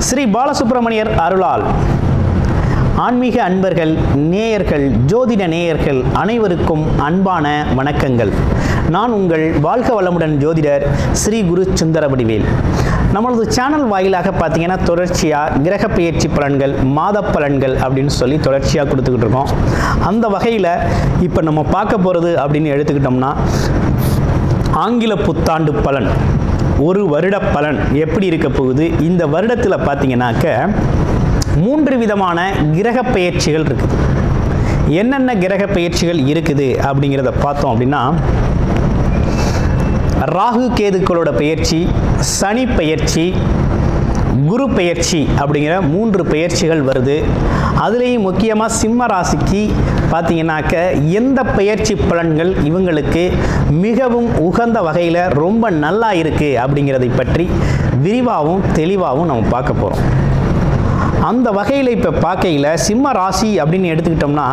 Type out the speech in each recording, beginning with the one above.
ஸ்ரீ பாலசுப்ரமணியர் அருளால் ஆன்மீக அன்பர்கள், நேயர்கள், ஜோதிட நேயர்கள் அனைவருக்கும் அன்பான வணக்கங்கள். நான் உங்கள் வாழ்க வளமுடன் ஜோதிடர் ஸ்ரீ குரு சுந்தரவடிவேல். நம்மளது சேனல் வாயிலாக பார்த்தீங்கன்னா தொடர்ச்சியாக கிரக பெயர்ச்சி பலன்கள், மாத பலன்கள் அப்படின்னு சொல்லி தொடர்ச்சியாக கொடுத்துக்கிட்டு இருக்கோம். அந்த வகையில் இப்போ நம்ம பார்க்க போகிறது அப்படின்னு எடுத்துக்கிட்டோம்னா, ஆங்கில புத்தாண்டு பலன், ஒரு வருட பலன் எப்படி இருக்க போகுது. இந்த வருடத்தில் பார்த்தீங்கன்னாக்க 3 விதமான கிரக பெயர்ச்சிகள் இருக்குது. என்னென்ன கிரக பெயர்ச்சிகள் இருக்குது அப்படிங்கிறத பார்த்தோம் அப்படின்னா, ராகு கேதுக்களோட பெயர்ச்சி, சனி பெயர்ச்சி, குரு பெயர்ச்சி அப்படிங்கிற 3 பெயர்ச்சிகள் வருது. அதுலேயும் முக்கியமாக சிம்ம ராசிக்கு பார்த்தீங்கன்னாக்க எந்த பெயர்ச்சி பலன்கள் இவங்களுக்கு மிகவும் உகந்த வகையில் ரொம்ப நல்லா இருக்குது அப்படிங்கிறதை பற்றி விரிவாகவும் தெளிவாகவும் நம்ம பார்க்க போகிறோம். அந்த வகையில் இப்போ பார்க்கையில் சிம்ம ராசி அப்படின்னு எடுத்துக்கிட்டோம்னா,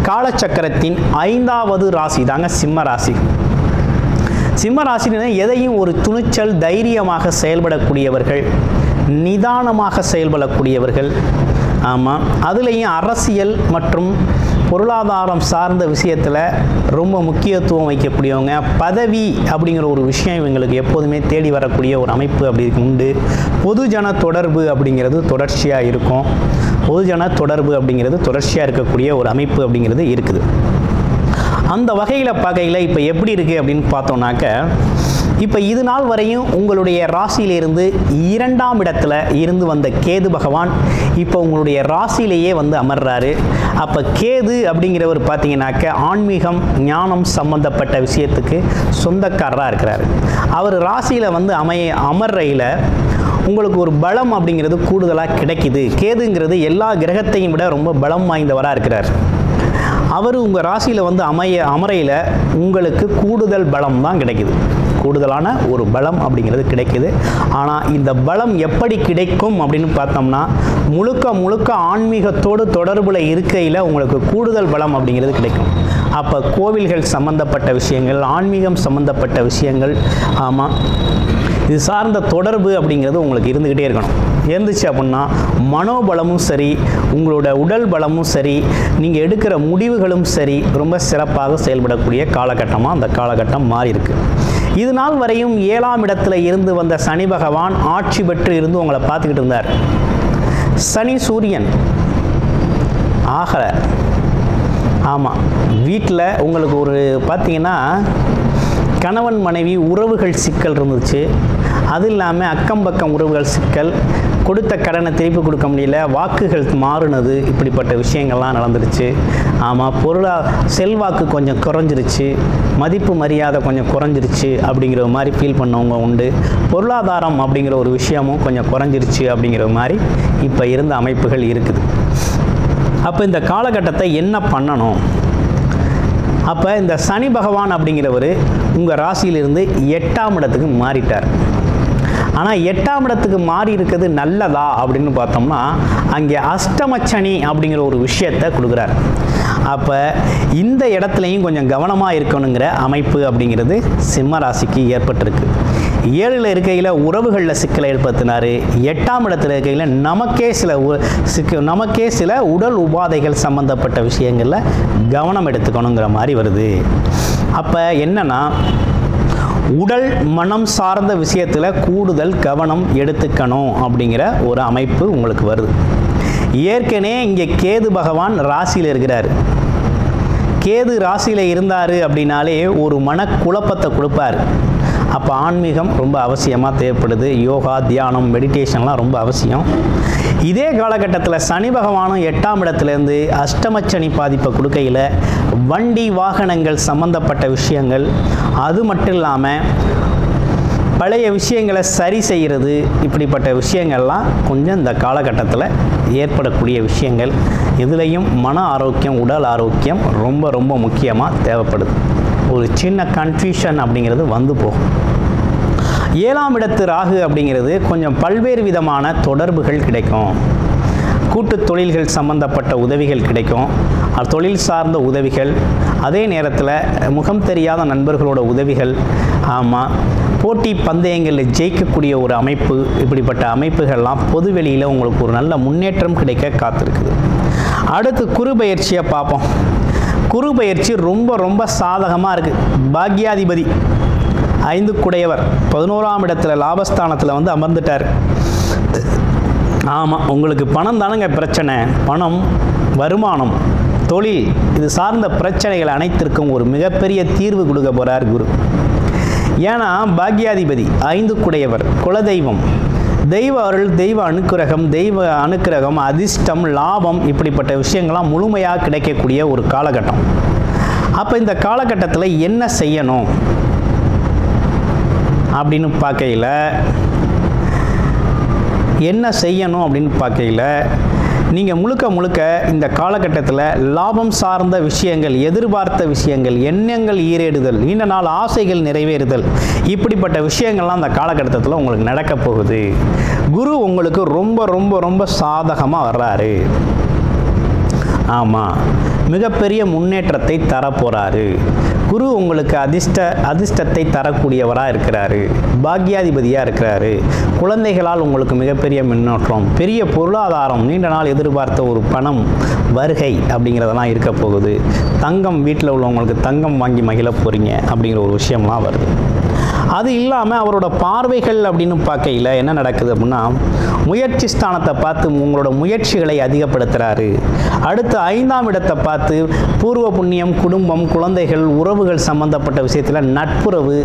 காலச்சக்கரத்தின் 5வது ராசி தாங்க சிம்ம ராசி. சிம்ம ராசினா எதையும் ஒரு துணிச்சல், தைரியமாக செயல்படக்கூடியவர்கள், நிதானமாக செயல்படக்கூடியவர்கள். ஆமாம், அதுலேயும் அரசியல் மற்றும் பொருளாதாரம் சார்ந்த விஷயத்தில் ரொம்ப முக்கியத்துவம் வைக்கக்கூடியவங்க. பதவி அப்படிங்கிற ஒரு விஷயம் இவங்களுக்கு எப்போதுமே தேடி வரக்கூடிய ஒரு அமைப்பு அப்படி உண்டு. பொதுஜன தொடர்பு அப்படிங்கிறது தொடர்ச்சியாக இருக்கும். பொதுஜன தொடர்பு அப்படிங்கிறது தொடர்ச்சியாக இருக்கக்கூடிய ஒரு அமைப்பு அப்படிங்கிறது இருக்குது. அந்த வகையில் பார்க்கையில் இப்போ எப்படி இருக்குது அப்படின்னு பார்த்தோம்னாக்க, இப்போ இது நாள் வரையும் உங்களுடைய ராசியிலிருந்து 2ஆம் இடத்துல இருந்து வந்த கேது பகவான் இப்போ உங்களுடைய ராசியிலேயே வந்து அமர்றாரு. அப்போ கேது அப்படிங்கிறவர் பார்த்தீங்கன்னாக்க ஆன்மீகம், ஞானம் சம்பந்தப்பட்ட விஷயத்துக்கு சொந்தக்காரராக இருக்கிறாரு. அவர் ராசியில் வந்து அமர்றையில் உங்களுக்கு ஒரு பலம் அப்படிங்கிறது கூடுதலாக கிடைக்குது. கேதுங்கிறது எல்லா கிரகத்தையும் விட ரொம்ப பலம் வாய்ந்தவராக இருக்கிறார். அவர் உங்கள் ராசியில் வந்து அமரையில் உங்களுக்கு கூடுதல் பலம் தான் கிடைக்குது. கூடுதலான ஒரு பலம் அப்படிங்கிறது கிடைக்குது. ஆனால் இந்த பலம் எப்படி கிடைக்கும் அப்படின்னு பார்த்தோம்னா, முழுக்க ஆன்மீகத்தோடு தொடர்பில் இருக்கையில் உங்களுக்கு கூடுதல் பலம் அப்படிங்கிறது கிடைக்கும். அப்போ கோவில்கள் சம்பந்தப்பட்ட விஷயங்கள், ஆன்மீகம் சம்பந்தப்பட்ட விஷயங்கள், ஆமாம், இது சார்ந்த தொடர்பு அப்படிங்கிறது உங்களுக்கு இருந்துக்கிட்டே இருக்கணும். இருந்துச்சு அப்படின்னா மனோபலமும் சரி, உங்களோட உடல் பலமும் சரி, நீங்கள் எடுக்கிற முடிவுகளும் சரி ரொம்ப சிறப்பாக செயல்படக்கூடிய காலகட்டமாக அந்த காலகட்டம் மாறி இருக்கு. இது நாள் வரையும் 7ஆம் இடத்துல இருந்து வந்த சனி பகவான் ஆட்சி பெற்று இருந்து உங்களை பார்த்துக்கிட்டு இருந்தார். சனி சூரியன் ஆகலை. ஆமாம், வீட்டில் உங்களுக்கு ஒரு பார்த்தீங்கன்னா கணவன் மனைவி உறவுகள் சிக்கல் இருந்துச்சு. அது இல்லாமல் அக்கம் பக்கம் உறவுகள் சிக்கல், கொடுத்த கடனை திருப்பி கொடுக்க முடியல, வாக்குகள் மாறுனது, இப்படிப்பட்ட விஷயங்கள்லாம் நடந்துருச்சு. ஆமாம், செல்வாக்கு கொஞ்சம் குறைஞ்சிருச்சு, மதிப்பு மரியாதை கொஞ்சம் குறைஞ்சிருச்சு அப்படிங்கிற மாதிரி ஃபீல் பண்ணவங்க உண்டு. பொருளாதாரம் அப்படிங்கிற ஒரு விஷயமும் கொஞ்சம் குறைஞ்சிருச்சு அப்படிங்கிற மாதிரி இப்போ இருந்த அமைப்புகள் இருக்குது. அப்போ இந்த காலகட்டத்தை என்ன பண்ணணும்? அப்போ இந்த சனி பகவான் அப்படிங்கிறவர் உங்கள் ராசியிலிருந்து 8ஆம் இடத்துக்கு மாறிட்டார். ஆனால் 8ஆம் இடத்துக்கு மாறி இருக்கிறது நல்லதா அப்படின்னு பார்த்தோம்னா, அங்கே அஷ்டமச்சனி அப்படிங்கிற ஒரு விஷயத்தை கொடுக்குறார். அப்போ இந்த இடத்துலையும் கொஞ்சம் கவனமாக இருக்கணுங்கிற அமைப்பு அப்படிங்கிறது சிம்ம ராசிக்கு ஏற்பட்டிருக்கு. 7ல் இருக்கையில் உறவுகளில் சிக்கலை ஏற்படுத்தினார். 8ஆம் இடத்துல இருக்கையில் நமக்கே சில உடல் உபாதைகள் சம்பந்தப்பட்ட விஷயங்களில் கவனம் எடுத்துக்கணுங்கிற மாதிரி வருது. அப்போ என்னன்னா, உடல் மனம் சார்ந்த விஷயத்தில் கூடுதல் கவனம் எடுத்துக்கணும் அப்படிங்கிற ஒரு அமைப்பு உங்களுக்கு வருது. ஏற்கனவே இங்கே கேது பகவான் ராசியில் இருக்கிறார். கேது ராசியில் இருந்தார் அப்படின்னாலே ஒரு மனக்குழப்பத்தை கொடுப்பார். அப்போ ஆன்மீகம் ரொம்ப அவசியமாக தேவைப்படுது. யோகா, தியானம், மெடிடேஷன்லாம் ரொம்ப அவசியம். இதே காலகட்டத்தில் சனி பகவானும் 8ஆம் இடத்துலேருந்து அஷ்டமச்சனி பாதிப்பை கொடுக்கையில் வண்டி வாகனங்கள் சம்பந்தப்பட்ட விஷயங்கள், அது மட்டும் இல்லாமல் பழைய விஷயங்களை சரி செய்கிறது, இப்படிப்பட்ட விஷயங்கள்லாம் கொஞ்சம் இந்த காலகட்டத்தில் ஏற்படக்கூடிய விஷயங்கள். இதுலேயும் மன ஆரோக்கியம், உடல் ஆரோக்கியம் ரொம்ப முக்கியமாக தேவைப்படுது. ஒரு சின்ன கன்ஃபியூஷன் அப்படிங்கிறது வந்து போகும். 7ஆம் இடத்து ராகு அப்படிங்கிறது கொஞ்சம் பல்வேறு விதமான தொடர்புகள் கிடைக்கும். கூட்டு தொழில்கள் சம்பந்தப்பட்ட உதவிகள் கிடைக்கும். தொழில் சார்ந்த உதவிகள், அதே நேரத்தில் முகம் தெரியாத நண்பர்களோட உதவிகள், ஆமாம், போட்டி பந்தயங்களில் ஜெயிக்கக்கூடிய ஒரு அமைப்பு, இப்படிப்பட்ட அமைப்புகள்லாம் பொதுவெளியில் உங்களுக்கு ஒரு நல்ல முன்னேற்றம் கிடைக்க காத்திருக்குது. அடுத்து குரு பயிற்சியை பார்ப்போம். குரு பயிற்சி ரொம்ப ரொம்ப சாதகமாக இருக்குது. பாக்யாதிபதி 5 குடையவர் 11ஆம் இடத்துல லாபஸ்தானத்தில் வந்து அமர்ந்துட்டார். ஆமாம், உங்களுக்கு பணம் தானுங்க பிரச்சனை. பணம், வருமானம், தொழில், இது சார்ந்த பிரச்சனைகள் அனைத்திற்கும் ஒரு மிகப்பெரிய தீர்வு கொடுக்க போகிறார் குரு. ஏன்னா பாக்யாதிபதி 5 குடையவர், குலதெய்வம், தெய்வ அருள், தெய்வ அனுக்கிரகம், அதிர்ஷ்டம், லாபம், இப்படிப்பட்ட விஷயங்கள்லாம் முழுமையாக கிடைக்கக்கூடிய ஒரு காலகட்டம். அப்போ இந்த காலகட்டத்தில் என்ன செய்யணும் அப்படின்னு பார்க்கையில் நீங்கள் முழுக்க இந்த காலகட்டத்தில் லாபம் சார்ந்த விஷயங்கள், எதிர்பார்த்த விஷயங்கள், எண்ணங்கள் ஈரேடுதல், நீண்ட நாள் ஆசைகள் நிறைவேறுதல், இப்படிப்பட்ட விஷயங்கள்லாம் அந்த காலகட்டத்தில் உங்களுக்கு நடக்க போகுது. குரு உங்களுக்கு ரொம்ப ரொம்ப ரொம்ப சாதகமாக வர்றாரு. ஆமாம், மிகப்பெரிய முன்னேற்றத்தை தரப்போகிறாரு. குரு உங்களுக்கு அதிர்ஷ்டத்தை தரக்கூடியவராக இருக்கிறாரு. பாக்யாதிபதியாக இருக்கிறாரு. குழந்தைகளால் உங்களுக்கு மிகப்பெரிய முன்னேற்றம், பெரிய பொருளாதாரம், நீண்ட நாள் எதிர்பார்த்த ஒரு பணம் வருகை அப்படிங்கிறதெல்லாம் இருக்க போகுது. தங்கம், வீட்டில் உள்ளவங்களுக்கு தங்கம் வாங்கி மகிழ போகிறீங்க அப்படிங்கிற ஒரு விஷயம்லாம் வருது. அது இல்லாமல் அவரோட பார்வைகள் அப்படின்னு பார்க்கையில் என்ன நடக்குது அப்படின்னா, முயற்சி ஸ்தானத்தை பார்த்து உங்களோட முயற்சிகளை அதிகப்படுத்துகிறாரு. அடுத்து 5ஆம் இடத்தை பார்த்து பூர்வ புண்ணியம், குடும்பம், குழந்தைகள், உறவுகள் சம்பந்தப்பட்ட விஷயத்தில் நட்புறவு,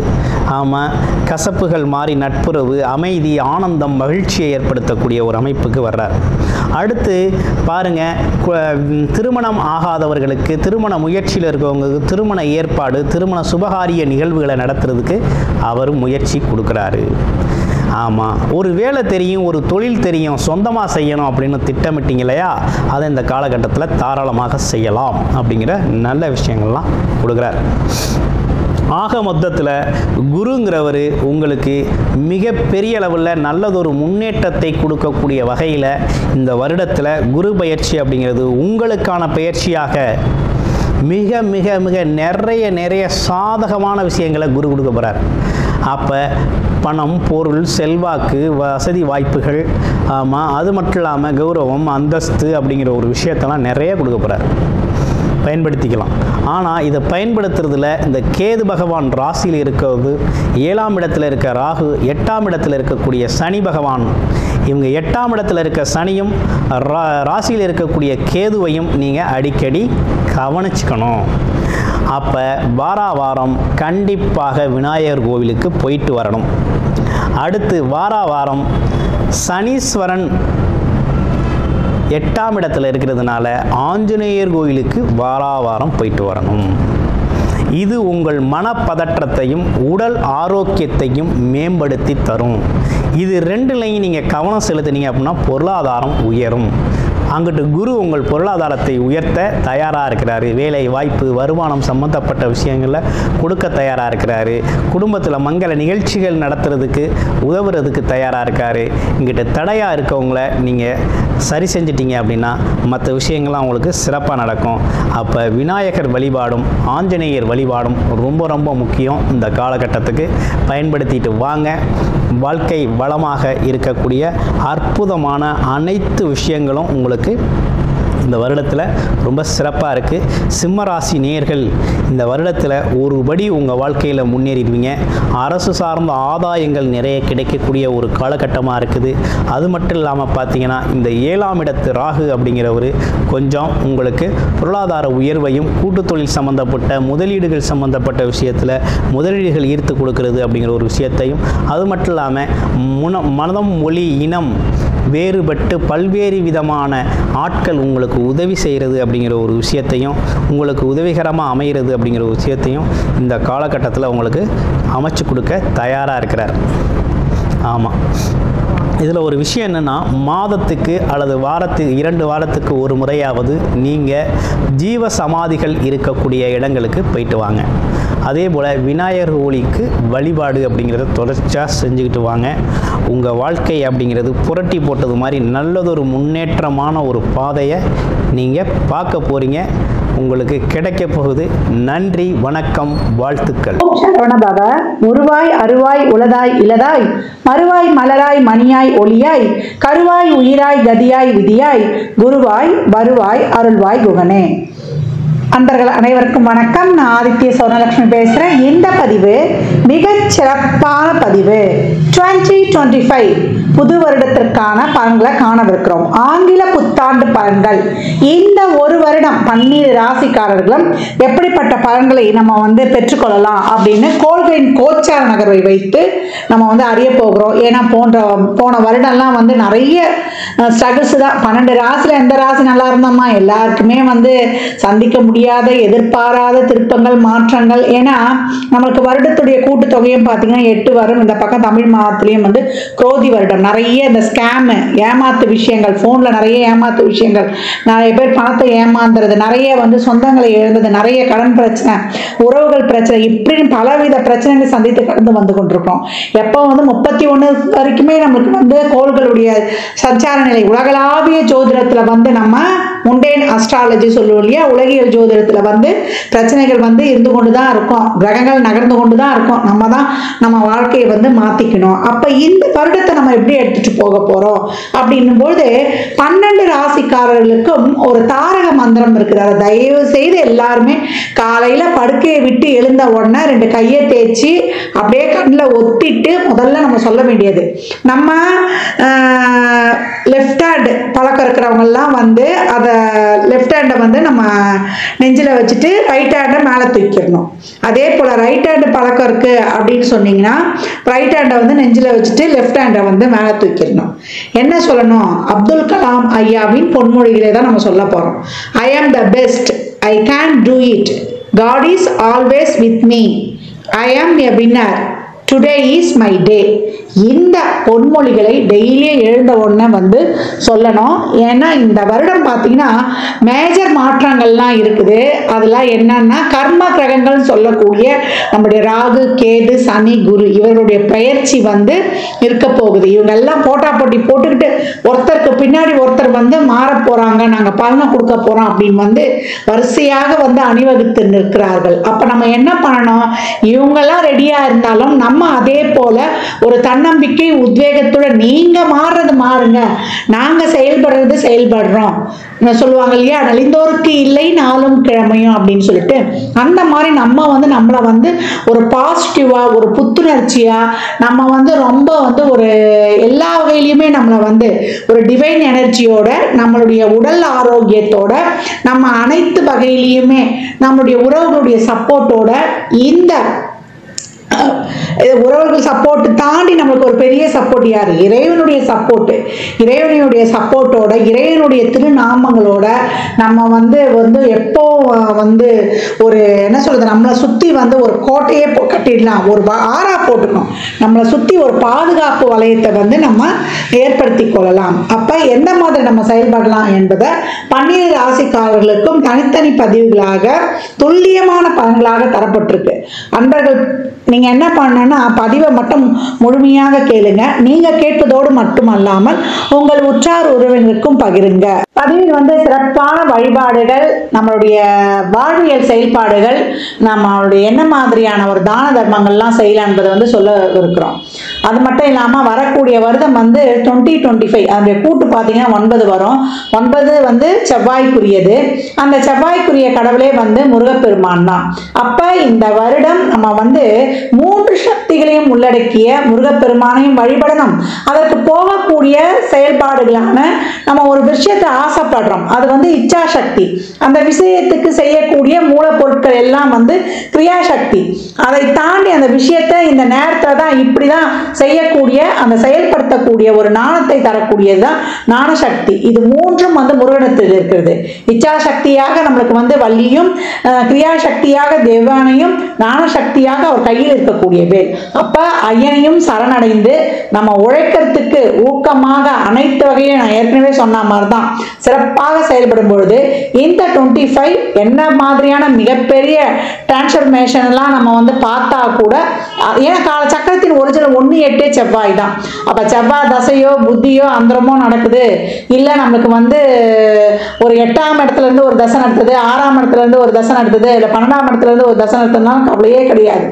ஆமாம், கசப்புகள் மாறி நட்புறவு, அமைதி, ஆனந்தம், மகிழ்ச்சியை ஏற்படுத்தக்கூடிய ஒரு அமைப்புக்கு வர்றார். அடுத்து பாருங்கள், திருமணம் ஆகாதவர்களுக்கு, திருமண முயற்சியில் இருக்கவங்களுக்கு திருமண ஏற்பாடு, திருமண சுபகாரிய நிகழ்வுகளை நடத்துறதுக்கு அவர் முயற்சி கொடுக்குறாரு. ஆமாம், ஒரு வேலை தெரியும், ஒரு தொழில் தெரியும், சொந்தமாக செய்யணும் அப்படின்னு திட்டமிட்டீங்க இல்லையா, அதை இந்த காலகட்டத்தில் தாராளமாக செய்யலாம் அப்படிங்கிற நல்ல விஷயங்கள்லாம் கொடுக்குறார். ஆக மொத்தத்தில் குருங்கிறவர் உங்களுக்கு மிகப்பெரிய அளவில் நல்லதொரு முன்னேற்றத்தை கொடுக்கக்கூடிய வகையில் இந்த வருடத்தில் குரு பயிற்சி அப்படிங்கிறது உங்களுக்கான பயிற்சியாக மிக மிக மிக நிறைய சாதகமான விஷயங்களை குரு கொடுக்க போகிறார். அப்போ பணம், பொருள், செல்வாக்கு, வசதி வாய்ப்புகள், ஆமாம், அது மட்டும் இல்லாமல் கௌரவம், அந்தஸ்து அப்படிங்கிற ஒரு விஷயத்தெல்லாம் நிறைய கொடுக்க போகிறார். பயன்படுத்திக்கலாம். ஆனால் இதை பயன்படுத்துறதுல இந்த கேது பகவான் ராசியில் இருக்கிறது, 7ஆம் இடத்துல இருக்க ராகு, 8ஆம் இடத்துல இருக்கக்கூடிய சனி பகவான், இவங்க 8ஆம் இடத்துல இருக்க சனியும் ராசியில் இருக்கக்கூடிய கேதுவையும் நீங்கள் அடிக்கடி கவனிச்சுக்கணும். அப்போ வாரம் கண்டிப்பாக விநாயகர் கோவிலுக்கு போயிட்டு வரணும். அடுத்து வாரம் சனீஸ்வரன் 8ஆம் இடத்துல இருக்கிறதுனால ஆஞ்சநேயர் கோயிலுக்கு வாரம் போயிட்டு வரணும். இது உங்கள் மனப்பதற்றத்தையும் உடல் ஆரோக்கியத்தையும் மேம்படுத்தி தரும். இது ரெண்டுலையும் நீங்கள் கவனம் செலுத்தினீங்க அப்படின்னா பொருளாதாரம் உயரும். அங்கிட்டு குரு உங்கள் பொருளாதாரத்தை உயர்த்த தயாராக இருக்கிறாரு. வேலை வாய்ப்பு, வருமானம் சம்மந்தப்பட்ட விஷயங்களில் கொடுக்க தயாராக இருக்கிறாரு. குடும்பத்தில் மங்கள நிகழ்ச்சிகள் நடத்துறதுக்கு உதவுறதுக்கு தயாராக இருக்காரு. இங்கிட்ட தடையாக இருக்கவங்கள நீங்கள் சரி செஞ்சிட்டீங்க அப்படின்னா மற்ற விஷயங்கள்லாம் உங்களுக்கு சிறப்பாக நடக்கும். அப்போ விநாயகர் வழிபாடும் ஆஞ்சநேயர் வழிபாடும் ரொம்ப ரொம்ப முக்கியம். இந்த காலகட்டத்துக்கு பயன்படுத்திட்டு வாங்க. வாழ்க்கை வளமாக இருக்கக்கூடிய அற்புதமான அனைத்து விஷயங்களும் உங்களுக்கு இந்த வருடத்தில் ரொம்ப சிறப்பாக இருக்குது. சிம்மராசி நேயர்கள் இந்த வருடத்தில் ஒருபடி உங்கள் வாழ்க்கையில் முன்னேறிடுவீங்க. அரசு சார்ந்த ஆதாயங்கள் நிறைய கிடைக்கக்கூடிய ஒரு காலகட்டமாக இருக்குது. அது மட்டும் இல்லாமல் பார்த்தீங்கன்னா இந்த 7ஆம் இடத்து ராகு அப்படிங்கிறவர் கொஞ்சம் உங்களுக்கு பொருளாதார உயர்வையும், கூட்டு தொழில் சம்மந்தப்பட்ட முதலீடுகள் சம்மந்தப்பட்ட விஷயத்தில் முதலீடுகள் ஈர்த்து கொடுக்கறது அப்படிங்கிற ஒரு விஷயத்தையும், அது மட்டும் இல்லாமல் மனம், மொழி, இனம் வேறுபட்டு பல்வேறு விதமான ஆட்கள் உங்களுக்கு உதவி செய்கிறது அப்படிங்கிற ஒரு விஷயத்தையும், உங்களுக்கு உதவிகரமாக அமைகிறது அப்படிங்கிற ஒரு விஷயத்தையும் இந்த காலகட்டத்தில் உங்களுக்கு அமைச்சு கொடுக்க தயாராக இருக்கிறார். ஆமாம், இதில் ஒரு விஷயம் என்னென்னா, மாதத்துக்கு அல்லது வாரத்துக்கு 2 வாரத்துக்கு ஒரு முறையாவது நீங்கள் ஜீவ சமாதிகள் இருக்கக்கூடிய இடங்களுக்கு போயிட்டு வாங்க. அதே போல் விநாயகர் ஒளிக்கு வழிபாடு அப்படிங்கிறத தொடர்ச்சியாக செஞ்சுக்கிட்டு வாங்க. உங்கள் வாழ்க்கை அப்படிங்கிறது புரட்டி போட்டது மாதிரி நல்லதொரு முன்னேற்றமான ஒரு பாதையை நீங்கள் பார்க்க போகிறீங்க. உங்களுக்கு கிடைக்க போகுது. நன்றி, வணக்கம், வாழ்த்துக்கள். சரவணபவ. உருவாய் அருவாய் உளதாய் இலதாய் மறுவாய் மலராய் மணியாய் ஒளியாய் கருவாய் உயிராய் கதியாய் விதியாய் குருவாய் வருவாய் அருள்வாய் குகனே. அன்பர்கள் அனைவருக்கும் வணக்கம். நான் ஆதித்ய சௌர்ணலட்சுமி பேசுகிறேன். இந்த பதிவு மிகச் சிறப்பான பதிவு. 2025 புது வருடத்திற்கான பலன்களை காணவிருக்கிறோம். ஆங்கில புத்தாண்டு பலன்கள். இந்த ஒரு வருடம் 12 ராசிக்காரர்களும் எப்படிப்பட்ட பலன்களை நம்ம பெற்றுக்கொள்ளலாம் அப்படின்னு கோள்களின் கோச்சார நகர்வை வைத்து நம்ம அறிய போகிறோம். ஏன்னா போன வருடம்லாம் நிறைய ஸ்ட்ரகிள்ஸ் தான். 12 ராசியில் எந்த ராசி நல்லா இருந்தோமா, எல்லாருக்குமே சந்திக்க முடியாத எதிர்பாராத திருப்பங்கள் மாற்றங்கள். ஏன்னா நம்மளுக்கு வருடத்துடைய கூட்டுத்தொகையும் பார்த்தீங்கன்னா 8 வரும். இந்த பக்கம் தமிழ் மாதத்துலேயும் குரோதி வருடம். நிறைய இந்த ஸ்கேமு, ஏமாத்து விஷயங்கள், ஃபோனில் நிறைய ஏமாத்து விஷயங்கள், நிறைய பேர் பணத்தை ஏமாந்துறது, நிறைய சொந்தங்களை எழுந்தது, நிறைய கடன் பிரச்சனை, உறவுகள் பிரச்சனை, இப்படின்னு பலவித பிரச்சனைகளை சந்தித்து கடந்து வந்து கொண்டிருக்கிறோம். எப்போ 31 வரைக்குமே நம்மளுக்கு கோள்களுடைய சஞ்சார நிலை உலகளாவிய ஜோதிடத்தில் நம்ம முண்டேன் அஸ்ட்ராலஜி சொல்லுவோம் இல்லையா, உலகியல் ஜோதிடத்தில் பிரச்சனைகள் இருந்து கொண்டு தான் இருக்கும், கிரகங்கள் நகர்ந்து கொண்டு தான் இருக்கும். நம்ம தான் நம்ம வாழ்க்கையை மாற்றிக்கணும். அப்போ இந்த வருடத்தை நம்ம எப்படி எடுத்துட்டு போக போகிறோம் அப்படின்னும் பொழுது 12 ராசிக்காரர்களுக்கும் ஒரு தாரக மந்திரம் இருக்குது. அதை தயவு செய்து எல்லாருமே காலையில் படுக்கையை விட்டு எழுந்த உடனே 2 கையை தேய்ச்சி அப்படியே கண்ணில் ஒத்திட்டு முதல்ல நம்ம சொல்ல வேண்டியது, நம்ம லெஃப்ட் ஹேண்ட் பழக்கம் இருக்கிறவங்கெல்லாம் அதை லெஃப்ட் ஹேண்டை நம்ம நெஞ்சில் வச்சுட்டு ரைட் ஹேண்டை மேலே தூக்கிடணும். அதே போல் ரைட் ஹேண்டு பழக்கம் இருக்குது அப்படின்னு சொன்னீங்கன்னா ரைட் ஹேண்டை நெஞ்சில் வச்சுட்டு லெஃப்ட் ஹேண்டை மேலே தூக்கிடணும். என்ன சொல்லணும்? அப்துல் கலாம் ஐயாவின் பொன்மொழிகளை தான் நம்ம சொல்ல போகிறோம். I am the best, I can do it, God is always with me, I am a winner, today is my day. இந்த பொன்மொழிகளை டெய்லியே எழுந்த உடனே சொல்லணும். ஏன்னா இந்த வருடம் பார்த்தீங்கன்னா மேஜர் மாற்றங்கள்லாம் இருக்குது. அதெல்லாம் என்னன்னா கர்ம கிரகங்கள் சொல்லக்கூடிய நம்முடைய ராகு, கேது, சனி, குரு இவர்களுடைய பயிற்சி இருக்க போகுது. இவங்கெல்லாம் போட்டா போட்டி போட்டுக்கிட்டு ஒருத்தருக்கு பின்னாடி ஒருத்தர் மாற போறாங்க, நாங்கள் பலனை கொடுக்க போறோம் அப்படின்னு வரிசையாக அணிவகுத்து நிற்கிறார்கள். அப்ப நம்ம என்ன பண்ணணும்? இவங்கெல்லாம் ரெடியா இருந்தாலும் நம்ம அதே போல ஒரு தன்னம்பிக்கை உத்வேகத்துடன் நீங்க மாறுறது மாறுங்க, நாங்க செயல்படுறது செயல்படுறோம் சொல்லுவாங்க இல்லையா, நலிந்தோருக்கு இல்லை நாளும் கிழமையும் அப்படின்னு சொல்லிட்டு, அந்த மாதிரி நம்ம நம்மளை ஒரு பாசிட்டிவா ஒரு புத்துணர்ச்சியா நம்ம ரொம்ப ஒரு எல்லா வகையிலுமே நம்மளை ஒரு டிவைன் எனர்ஜியோட நம்மளுடைய உடல் ஆரோக்கியத்தோட நம்ம அனைத்து வகையிலையுமே நம்மளுடைய உறவுகளுடைய சப்போர்ட்டோட இந்த உறவுகள் சப்போர்ட் தாண்டி நம்மளுக்கு ஒரு பெரிய சப்போர்ட் யாரு? இறைவனுடைய சப்போர்ட். இறைவனுடைய சப்போர்ட்டோட இறைவனுடைய திருநாமங்களோட நம்ம எப்போ ஒரு என்ன சொல்றது, நம்மளை சுத்தி ஒரு கோட்டையே கட்டிடலாம், ஒரு ஆறா போட்டுக்கணும், நம்மளை சுத்தி ஒரு பாதுகாப்பு வளையத்தை நம்ம ஏற்படுத்தி கொள்ளலாம். அப்ப எந்த மாதிரி நம்ம செயல்படலாம் என்பதை 12 ராசிக்காரர்களுக்கும் தனித்தனி பதிவுகளாக துல்லியமான பலன்களாக தரப்பட்டிருக்கு. அன்பர்கள் நீங்க என்ன பண்ணணும்னா பதிவை மட்டும் முழுமையாக கேளுங்க. நீங்க கேட்பதோடு மட்டுமல்லாமல் உங்கள் உற்றார் உறவினருக்கும் பகிருங்க. பதிவில் சிறப்பான வழிபாடுகள், நம்மளுடைய வாழ்வியல் செயல்பாடுகள், நம்மளுடைய என்ன மாதிரியான ஒரு தான தர்மங்கள்லாம் செய்யலாம் என்பதை சொல்ல இருக்கிறோம். அது மட்டும் இல்லாமல் வரக்கூடிய வருடம் 2025 அதனுடைய கூட்டு பார்த்தீங்கன்னா 9 வரும். 9 செவ்வாய்க்குரியது. அந்த செவ்வாய்க்குரிய கடவுளே முருகப்பெருமான் தான். அப்ப இந்த வருடம் நம்ம 3 சக்திகளையும் உள்ளடக்கிய முருகப்பெருமானையும் வழிபடணும். அதற்கு போகக்கூடிய செயல்பாடுகளான நம்ம ஒரு விஷயத்தை ஆசைப்படுறோம், அது இச்சா சக்தி. அந்த விஷயத்துக்கு செய்யக்கூடிய மூலப்பொருட்கள் எல்லாம் கிரியாசக்தி. அதை தாண்டி அந்த விஷயத்தை இந்த நேரத்தை தான் இப்படிதான் செய்யக்கூடிய அந்த செயல்படுத்தக்கூடிய ஒரு ஞானத்தை தரக்கூடியதுதான் ஞானசக்தி. இது 3ம் முருகனத்தில் இருக்கிறது. இச்சா சக்தியாக நம்மளுக்கு வள்ளியும், கிரியாசக்தியாக தேவானையும், ஞானசக்தியாக அவர் கையில் இருக்கக்கூடிய வேல். அப்ப ஐயனையும் சரணடைந்து நம்ம உழைக்கிறதுக்கு ஊக்கமாக அனைத்து வகையும் நான் ஏற்கனவே சொன்ன மாதிரி தான் சிறப்பாக செயல்படும் பொழுது இந்த 25 என்ன மாதிரியான மிகப்பெரிய டிரான்ஸ்ஃபர்மேஷன் எல்லாம் நம்ம வந்து பார்த்தா கூட, ஏன்னா கால சக்கரத்தின் ஒரிஜினல் 1-8 செவ்வாய் தான். அப்ப செவ்வாய் தசையோ புத்தியோ அந்தரமோ நடக்குது, இல்ல நமக்கு வந்து ஒரு 8ஆம் இடத்துல இருந்து ஒரு தசை நடத்துது, 6ஆம் இடத்துல இருந்து ஒரு தசை நடத்துது, இல்ல 12ஆம் இடத்துல இருந்து ஒரு தசை நடத்தினாலும் கவலையே கிடையாது.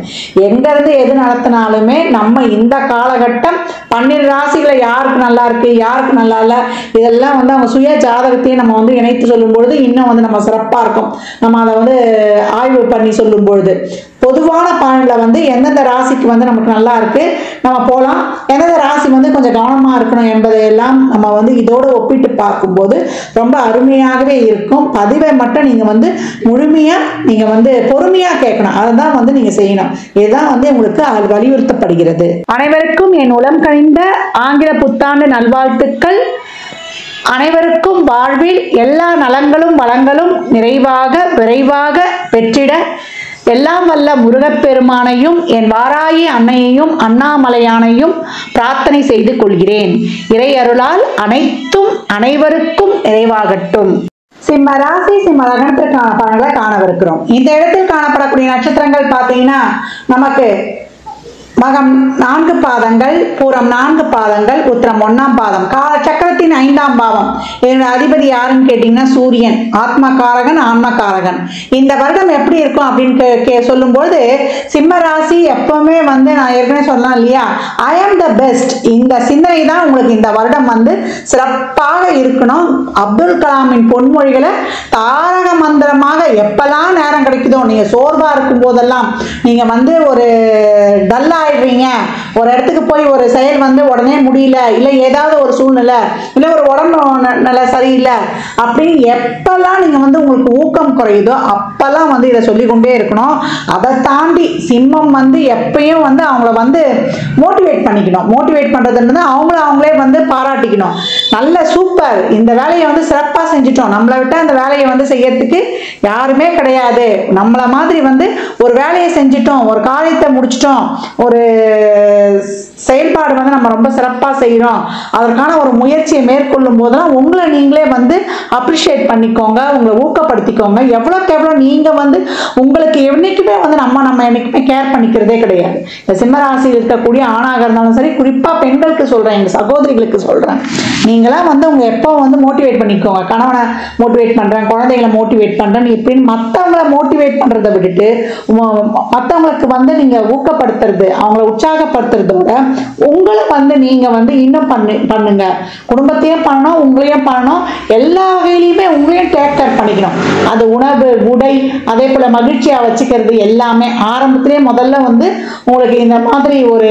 எங்க இருந்து எது நடத்தினாலுமே நம்ம இந்த காலகட்டம் 12 ராசிகளை யாருக்கு நல்லா இருக்கு யாருக்கு நல்லா இல்லை இதெல்லாம் வந்து அவங்க சுய ஜாதகத்தையும் நம்ம வந்து இணைத்து சொல்லும் பொழுது இன்னும் வந்து நம்ம சிறப்பா இருக்கும். நம்ம அதை வந்து ஆய்வு பண்ணி சொல்லும் பொழுது பொதுவான பாயிண்ட்ல வந்து எந்தெந்த ராசிக்கு வந்து நமக்கு நல்லா இருக்கு நம்ம போகலாம், எந்தெந்த ராசி வந்து கொஞ்சம் கவனமா இருக்கணும் என்பதையெல்லாம் நம்ம வந்து இதோடு ஒப்பிட்டு பார்க்கும்போது ரொம்ப அருமையாகவே இருக்கும். பதிவை மட்டும் நீங்க வந்து முழுமையா நீங்க வந்து பொறுமையா கேட்கணும், அதை தான் வந்து நீங்க செய்யணும். இதுதான் வந்து உங்களுக்கு வலியுறுத்தப்படுகிறது. அனைவருக்கும் என் உளம் கனிந்த ஆங்கில புத்தாண்டு நல்வாழ்த்துக்கள். அனைவருக்கும் வாழ்வில் எல்லா நலங்களும் வளங்களும் நிறைவாக விரைவாக பெற்றிட எல்லாம் வல்ல முருகப்பெருமானையும் என் வாராயி அன்னையையும் அண்ணாமலையானையும் பிரார்த்தனை செய்து கொள்கிறேன். இறை அருளால் அனைத்தும் அனைவருக்கும் நிறைவாகட்டும். சிம்ம ராசி சிம்ம லக்னத்திற்கான பலன்களை காணவிருக்கிறோம். இந்த இடத்தில் காணப்படக்கூடிய நட்சத்திரங்கள் பார்த்தீங்கன்னா நமக்கு மகம் 4 பாதங்கள், பூரம் 4 பாதங்கள், உத்திரம் 1ஆம் பாதம், கால சக்கரத்தின் 5ஆம் பாவம். இதனுடைய அதிபதி யாருன்னு கேட்டீங்கன்னா சூரியன், ஆத்மகாரகன் ஆன்மகாரகன். இந்த வருடம் எப்படி இருக்கும் அப்படின்னு சொல்லும்போது சிம்ம ராசி எப்பவுமே வந்து நான் ஏற்கனவே சொல்லலாம் இல்லையா, ஐ ஆம் த பெஸ்ட், இந்த சிந்தனை தான் உங்களுக்கு இந்த வருடம் வந்து சிறப்பாக இருக்கணும். அப்துல் கலாமின் பொன்மொழிகளை தாரக மந்திரமாக எப்பெல்லாம் நேரம் கிடைக்குதோ, நீங்க சோர்வா இருக்கும் போதெல்லாம் நீங்க வந்து ஒரு டல்லா ஆயிடுவீங்க, ஒரு இடத்துக்கு போய் ஒரு செயல் வந்து உடனே முடியல, இல்லை ஏதாவது ஒரு சூழ்நிலை, இல்லை ஒரு உடம்பு நிலை சரியில்லை அப்படின்னு எப்பெல்லாம் நீங்க வந்து உங்களுக்கு ஊக்கம் குறையுதோ அப்பெல்லாம் வந்து இதை சொல்லிக்கொண்டே இருக்கணும். அதை தாண்டி சிம்மம் வந்து எப்பயும் வந்து அவங்கள வந்து மோட்டிவேட் பண்ணிக்கணும். மோட்டிவேட் பண்றதுன்றது அவங்களே வந்து பாராட்டிக்கணும். நல்ல சூப்பர், இந்த வேலையை வந்து சிறப்பாக செஞ்சுட்டோம், நம்மளை விட்டு அந்த வேலையை வந்து செய்யறதுக்கு யாருமே கிடையாது, நம்மள மாதிரி வந்து ஒரு வேலையை செஞ்சிட்டோம், ஒரு காரியத்தை முடிச்சிட்டோம், ஒரு செயல்பாடு வந்து நம்ம ரொம்ப சிறப்பாக செய்கிறோம், அதற்கான ஒரு முயற்சியை மேற்கொள்ளும் போதெல்லாம் உங்களை நீங்களே வந்து அப்ரிஷியேட் பண்ணிக்கோங்க, உங்களை ஊக்கப்படுத்திக்கோங்க. எவ்வளோக்கு எவ்வளோ நீங்கள் வந்து உங்களுக்கு என்னைக்குமே வந்து நம்ம என்னைக்குமே கேர் பண்ணிக்கிறதே கிடையாது. இந்த சிம்மராசியில் இருக்கக்கூடிய ஆணாக இருந்தாலும் சரி, குறிப்பாக பெண்களுக்கு சொல்கிறேன், எங்கள் சகோதரிகளுக்கு சொல்கிறேன், நீங்களாம் வந்து உங்களை எப்போ வந்து மோட்டிவேட் பண்ணிக்கோங்க. கணவனை மோட்டிவேட் பண்ணுறேன், குழந்தைகளை மோட்டிவேட் பண்ணுறேன் இப்படின்னு மற்றவங்களை மோட்டிவேட் பண்ணுறதை விட்டுட்டு மற்றவங்களுக்கு வந்து நீங்கள் ஊக்கப்படுத்துறது, அவங்கள உற்சாகப்படுத்துறதோட உங்களை வந்து நீங்க வந்து இன்னும் பண்ணுங்க. குடும்பத்தையும் பண்ணணும், உங்களையும் பண்ணணும், எல்லா வகையிலையுமே உங்களையும் டேக் கேர் பண்ணிக்கணும். அது உணவு, உடை, அதே போல மகிழ்ச்சியா வச்சுக்கிறது எல்லாமே ஆரம்பத்திலே முதல்ல வந்து உங்களுக்கு இந்த மாதிரி ஒரு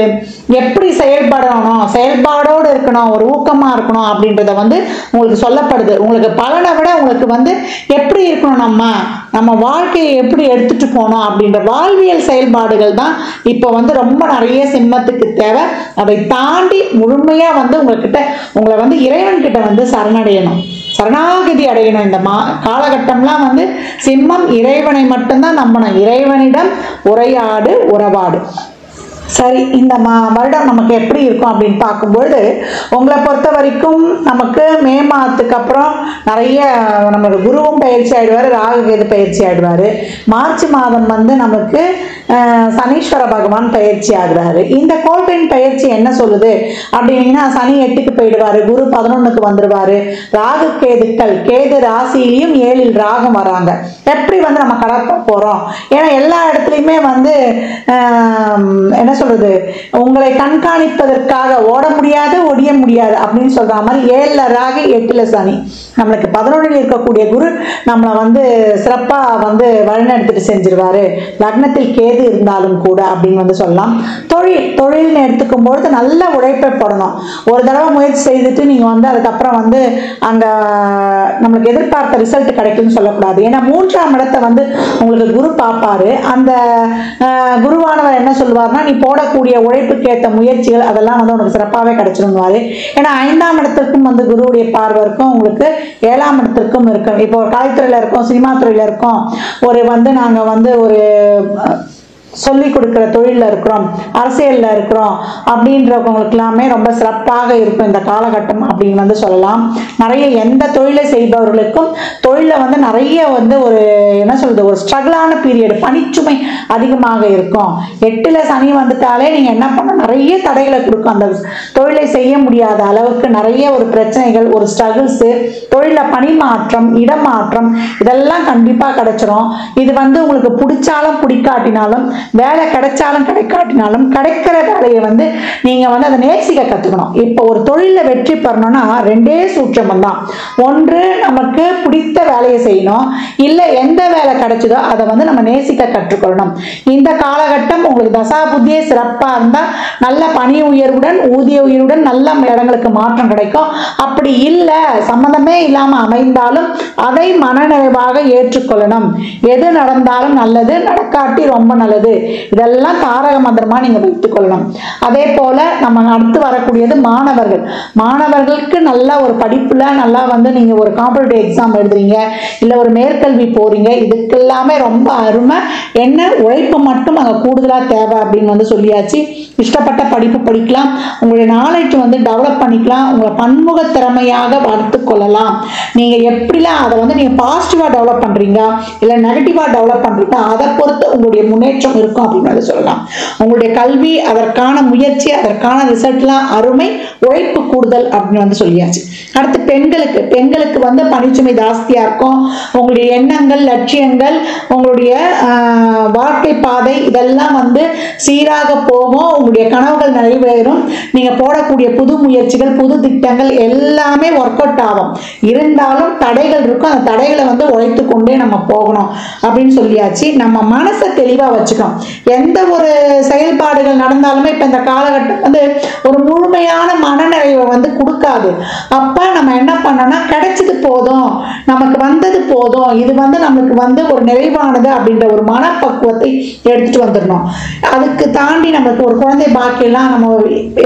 எப்படி செயல்படணும், செயல்பாடோடு இருக்கணும், ஒரு ஊக்கமா இருக்கணும் அப்படின்றத வந்து உங்களுக்கு சொல்லப்படுது. உங்களுக்கு பலனை விட உங்களுக்கு வந்து எப்படி இருக்கணும், நம்ம வாழ்க்கையை எப்படி எடுத்துட்டு போனோம் அப்படின்ற வாழ்வியல் செயல்பாடுகள் தான் இப்போ வந்து ரொம்ப நிறைய சிம்மத்துக்கு தேவை. அதை தாண்டி முழுமையா வந்து உங்களை வந்து இறைவன் கிட்ட வந்து சரணடையணும், சரணாகதி அடையணும். இந்த காலகட்டம்லாம் வந்து சிம்மம் இறைவனை மட்டும்தான் நம்பணும், இறைவனிடம் உறவாடு. சரி, இந்த வருடம் நமக்கு எப்படி இருக்கும் அப்படின்னு பார்க்கும்பொழுது உங்களை பொறுத்த வரைக்கும் நமக்கு மே மாதத்துக்கு அப்புறம் நிறைய நமக்கு குருவும் பயிற்சி ஆயிடுவார், ராகு கேது பயிற்சி ஆயிடுவார். மார்ச் மாதம் வந்து நமக்கு சனீஸ்வர பகவான் பயிற்சி ஆகுறாரு. இந்த கோள்களின் பயிற்சி என்ன சொல்லுது அப்படின்னீங்கன்னா, சனி 8க்கு போயிடுவாரு, குரு 11க்கு வந்துடுவாரு, ராகு கேது ராசியிலையும் 7ல் ராகம் வராங்க. எப்படி வந்து நம்ம கடக்க போறோம்? ஏன்னா எல்லா இடத்துலையுமே வந்து என்ன சொல்றது, உங்களை கண்காணிப்பதற்காக ஓட முடியாது, ஒடிய முடியாது அப்படின்னு சொல்ற மாதிரி 7ல் ராகு 8ல் சனி, நம்மளுக்கு 11ல் இருக்கக்கூடிய குரு நம்மளை வந்து சிறப்பா வந்து வழிநடத்திட்டு செஞ்சிருவாரு. லக்னத்தில் கேது இருந்தாலும் கூட அப்படின்னு வந்து சொல்லலாம். தொழில்னு எடுத்துக்கும் பொழுது நல்ல உழைப்பை போடணும். ஒரு தடவை முயற்சி செய்துட்டு நீங்க வந்து அதுக்கப்புறம் வந்து அங்க நம்மளுக்கு எதிர்பார்த்த ரிசல்ட் கிடைக்கும்னு சொல்லக்கூடாது. ஏன்னா 3ஆம் இடத்தை வந்து உங்களுக்கு குரு பார்ப்பாரு. அந்த குருவானவர் என்ன சொல்லுவார்னா, நீ போடக்கூடிய உழைப்புக்கு ஏற்ற முயற்சிகள் அதெல்லாம் வந்து உனக்கு சிறப்பாகவே கிடைச்சிருவாரு. ஏன்னா 5ஆம் இடத்திற்கும் வந்து குருவுடைய பார்வை இருக்கும், உங்களுக்கு 7ஆம் இடத்திற்கும் இருக்கும். இப்போ ஒரு கலைத்துறையில இருக்கோம், சினிமா துறையில இருக்கோம், ஒரு வந்து நாங்க வந்து ஒரு சொல்லி கொடுக்குற தொழிலில் இருக்கிறோம், அரசியலில் இருக்கிறோம் அப்படின்றவங்களுக்கு எல்லாமே ரொம்ப சிறப்பாக இருக்கும் இந்த காலகட்டம் அப்படின்னு வந்து சொல்லலாம். நிறைய எந்த தொழிலை செய்பவர்களுக்கும் தொழிலில் வந்து நிறைய வந்து ஒரு என்ன சொல்றது, ஒரு ஸ்ட்ரகிளான பீரியட், பணிச்சுமை அதிகமாக இருக்கும். 8ல் சனி வந்துட்டாலே நீங்கள் என்ன பண்ண, நிறைய தடைகளை கொடுக்கும். அந்த தொழிலை செய்ய முடியாத அளவுக்கு நிறைய ஒரு பிரச்சனைகள், ஒரு ஸ்ட்ரகிள்ஸு, தொழிலில் பணி மாற்றம், இடமாற்றம் இதெல்லாம் கண்டிப்பாக கிடைச்சிரும். இது வந்து உங்களுக்கு பிடிச்சாலும் பிடிக்காட்டினாலும், வேலை கிடைச்சாலும் கிடைக்காட்டினாலும், கிடைக்கிற வேலையை வந்து நீங்க வந்து அதை நேசிக்க கத்துக்கணும். இப்போ ஒரு தொழில வெற்றி பெறணும்னா 2 சூட்சமம் தான். ஒன்று நமக்கு பிடித்த வேலையை செய்யணும், இல்ல எந்த வேலை கிடைச்சதோ அதை வந்து நம்ம நேசிக்க கற்றுக்கொள்ளணும். இந்த காலகட்டம் உங்களுக்கு தசா புத்தியே சிறப்பா இருந்தா நல்ல பணி உயர்வுடன், ஊதிய உயர்வுடன் நல்ல இடங்களுக்கு மாற்றம் கிடைக்கும். அப்படி இல்லை, சம்மந்தமே இல்லாம அமைந்தாலும் அதை மனநிறைவாக ஏற்றுக்கொள்ளணும். எது நடந்தாலும் நல்லது, நடக்காட்டி ரொம்ப நல்லது. இதெல்லாம் தாரக மந்திரமா நீங்க வைத்துக் கொள்ளணும். அதே போல நம்ம அடுத்து வரக்கூடியது மாணவர்கள். மாணவர்களுக்கு நல்ல ஒரு படிப்புல நல்லா வந்து நீங்க ஒரு காம்படிட்டிவ் எக்ஸாம் எழுதுறீங்க, இல்ல ஒரு மேற்கல்வி போறீங்க, இதுக்கு எல்லாமே ரொம்ப அருமை. என்ன உழைப்பு மட்டும் அங்க கூடுதலா தேவை அப்படின்னு வந்து சொல்லியாச்சு. இஷ்டப்பட்ட படிப்பு படிக்கலாம், உங்களுடைய நாலேஜ் வந்து டெவலப் பண்ணிக்கலாம், உங்களை பன்முக திறமையாக வளர்த்து கொள்ளலாம். நீங்க எப்படிலாம் அதை வந்து நீங்க பாசிட்டிவா டெவலப் பண்றீங்க இல்ல நெகட்டிவா டெவலப் பண்றீங்க, அதை பொறுத்து உங்களுடைய முன்னேற்றம் இருக்கும் அப்படின்னு சொல்லலாம். உங்களுடைய கல்வி, அதற்கான முயற்சி, அதற்கான ரிசல்ட்லாம் அருமை, உழைப்பு கூடுதல் அப்படின்னு வந்து சொல்லியாச்சு. அடுத்து பெண்களுக்கு வந்து பணிச்சுமை ஜாஸ்தியா இருக்கும். உங்களுடைய எண்ணங்கள், லட்சியங்கள், உங்களுடைய வாழ்க்கை பாதை இதெல்லாம் வந்து சீராக போகும். உங்களுடைய கனவுகள் நிறைவேறும். நீங்க போடக்கூடிய புது முயற்சிகள், புது திட்டங்கள் எல்லாமே ஒர்க் அவுட் ஆகும். இருந்தாலும் தடைகள் இருக்கும், அந்த தடைகளை வந்து உழைத்து கொண்டே நம்ம போகணும் அப்படின்னு சொல்லியாச்சு. நம்ம மனசை தெளிவா வச்சுக்கணும். எந்த ஒரு செயல்பாடுகள் நடந்தாலுமே இப்ப இந்த காலகட்டம் வந்து ஒரு முழுமையான மனநிறைவை வந்து கொடுக்காது. அப்ப நம்ம என்ன பண்ணோம்னா, கிடைச்சது போதும், நமக்கு வந்தது போதும், இது வந்து நமக்கு வந்து ஒரு நிறைவானது அப்படின்ற ஒரு மனப்பக்குவத்தை எடுத்துட்டு வந்துடணும். அதுக்கு தாண்டி நமக்கு ஒரு குழந்தை பாக்கியெல்லாம் நம்ம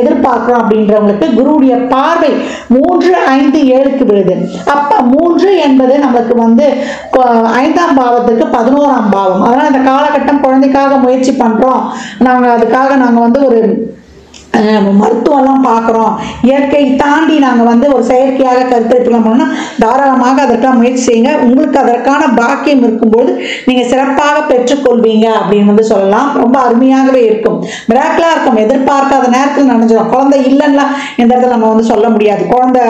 எதிர்பார்க்கிறோம் அப்படின்றவங்களுக்கு குருவுடைய பார்வை 3, 5, 7க்கு விழுது. அப்ப 3 என்பது நமக்கு வந்து 5ஆம் பாவத்துக்கு 11ஆம் பாவம். அதனால இந்த காலகட்டம் குழந்தைக்காக முயற்சி பண்றோம், அதுக்காக நாங்க வந்து ஒரு மருத்துவம்லாம் பார்க்குறோம், இயற்கை தாண்டி நாங்கள் வந்து ஒரு செயற்கையாக கருத்தரிப்புலாம் பண்ணோம்னா தாராளமாக அதற்காக முயற்சி செய்யுங்க. உங்களுக்கு அதற்கான பாக்கியம் இருக்கும்போது நீங்கள் சிறப்பாக பெற்றுக்கொள்வீங்க அப்படின்னு வந்து சொல்லலாம். ரொம்ப அருமையாகவே இருக்கும், மிராக்கிளாக இருக்கும். எதிர்பார்க்காத நேரத்தில் நினைஞ்சிடும். குழந்தை இல்லைன்னா இந்த இடத்துல நம்ம வந்து சொல்ல முடியாது. குழந்தை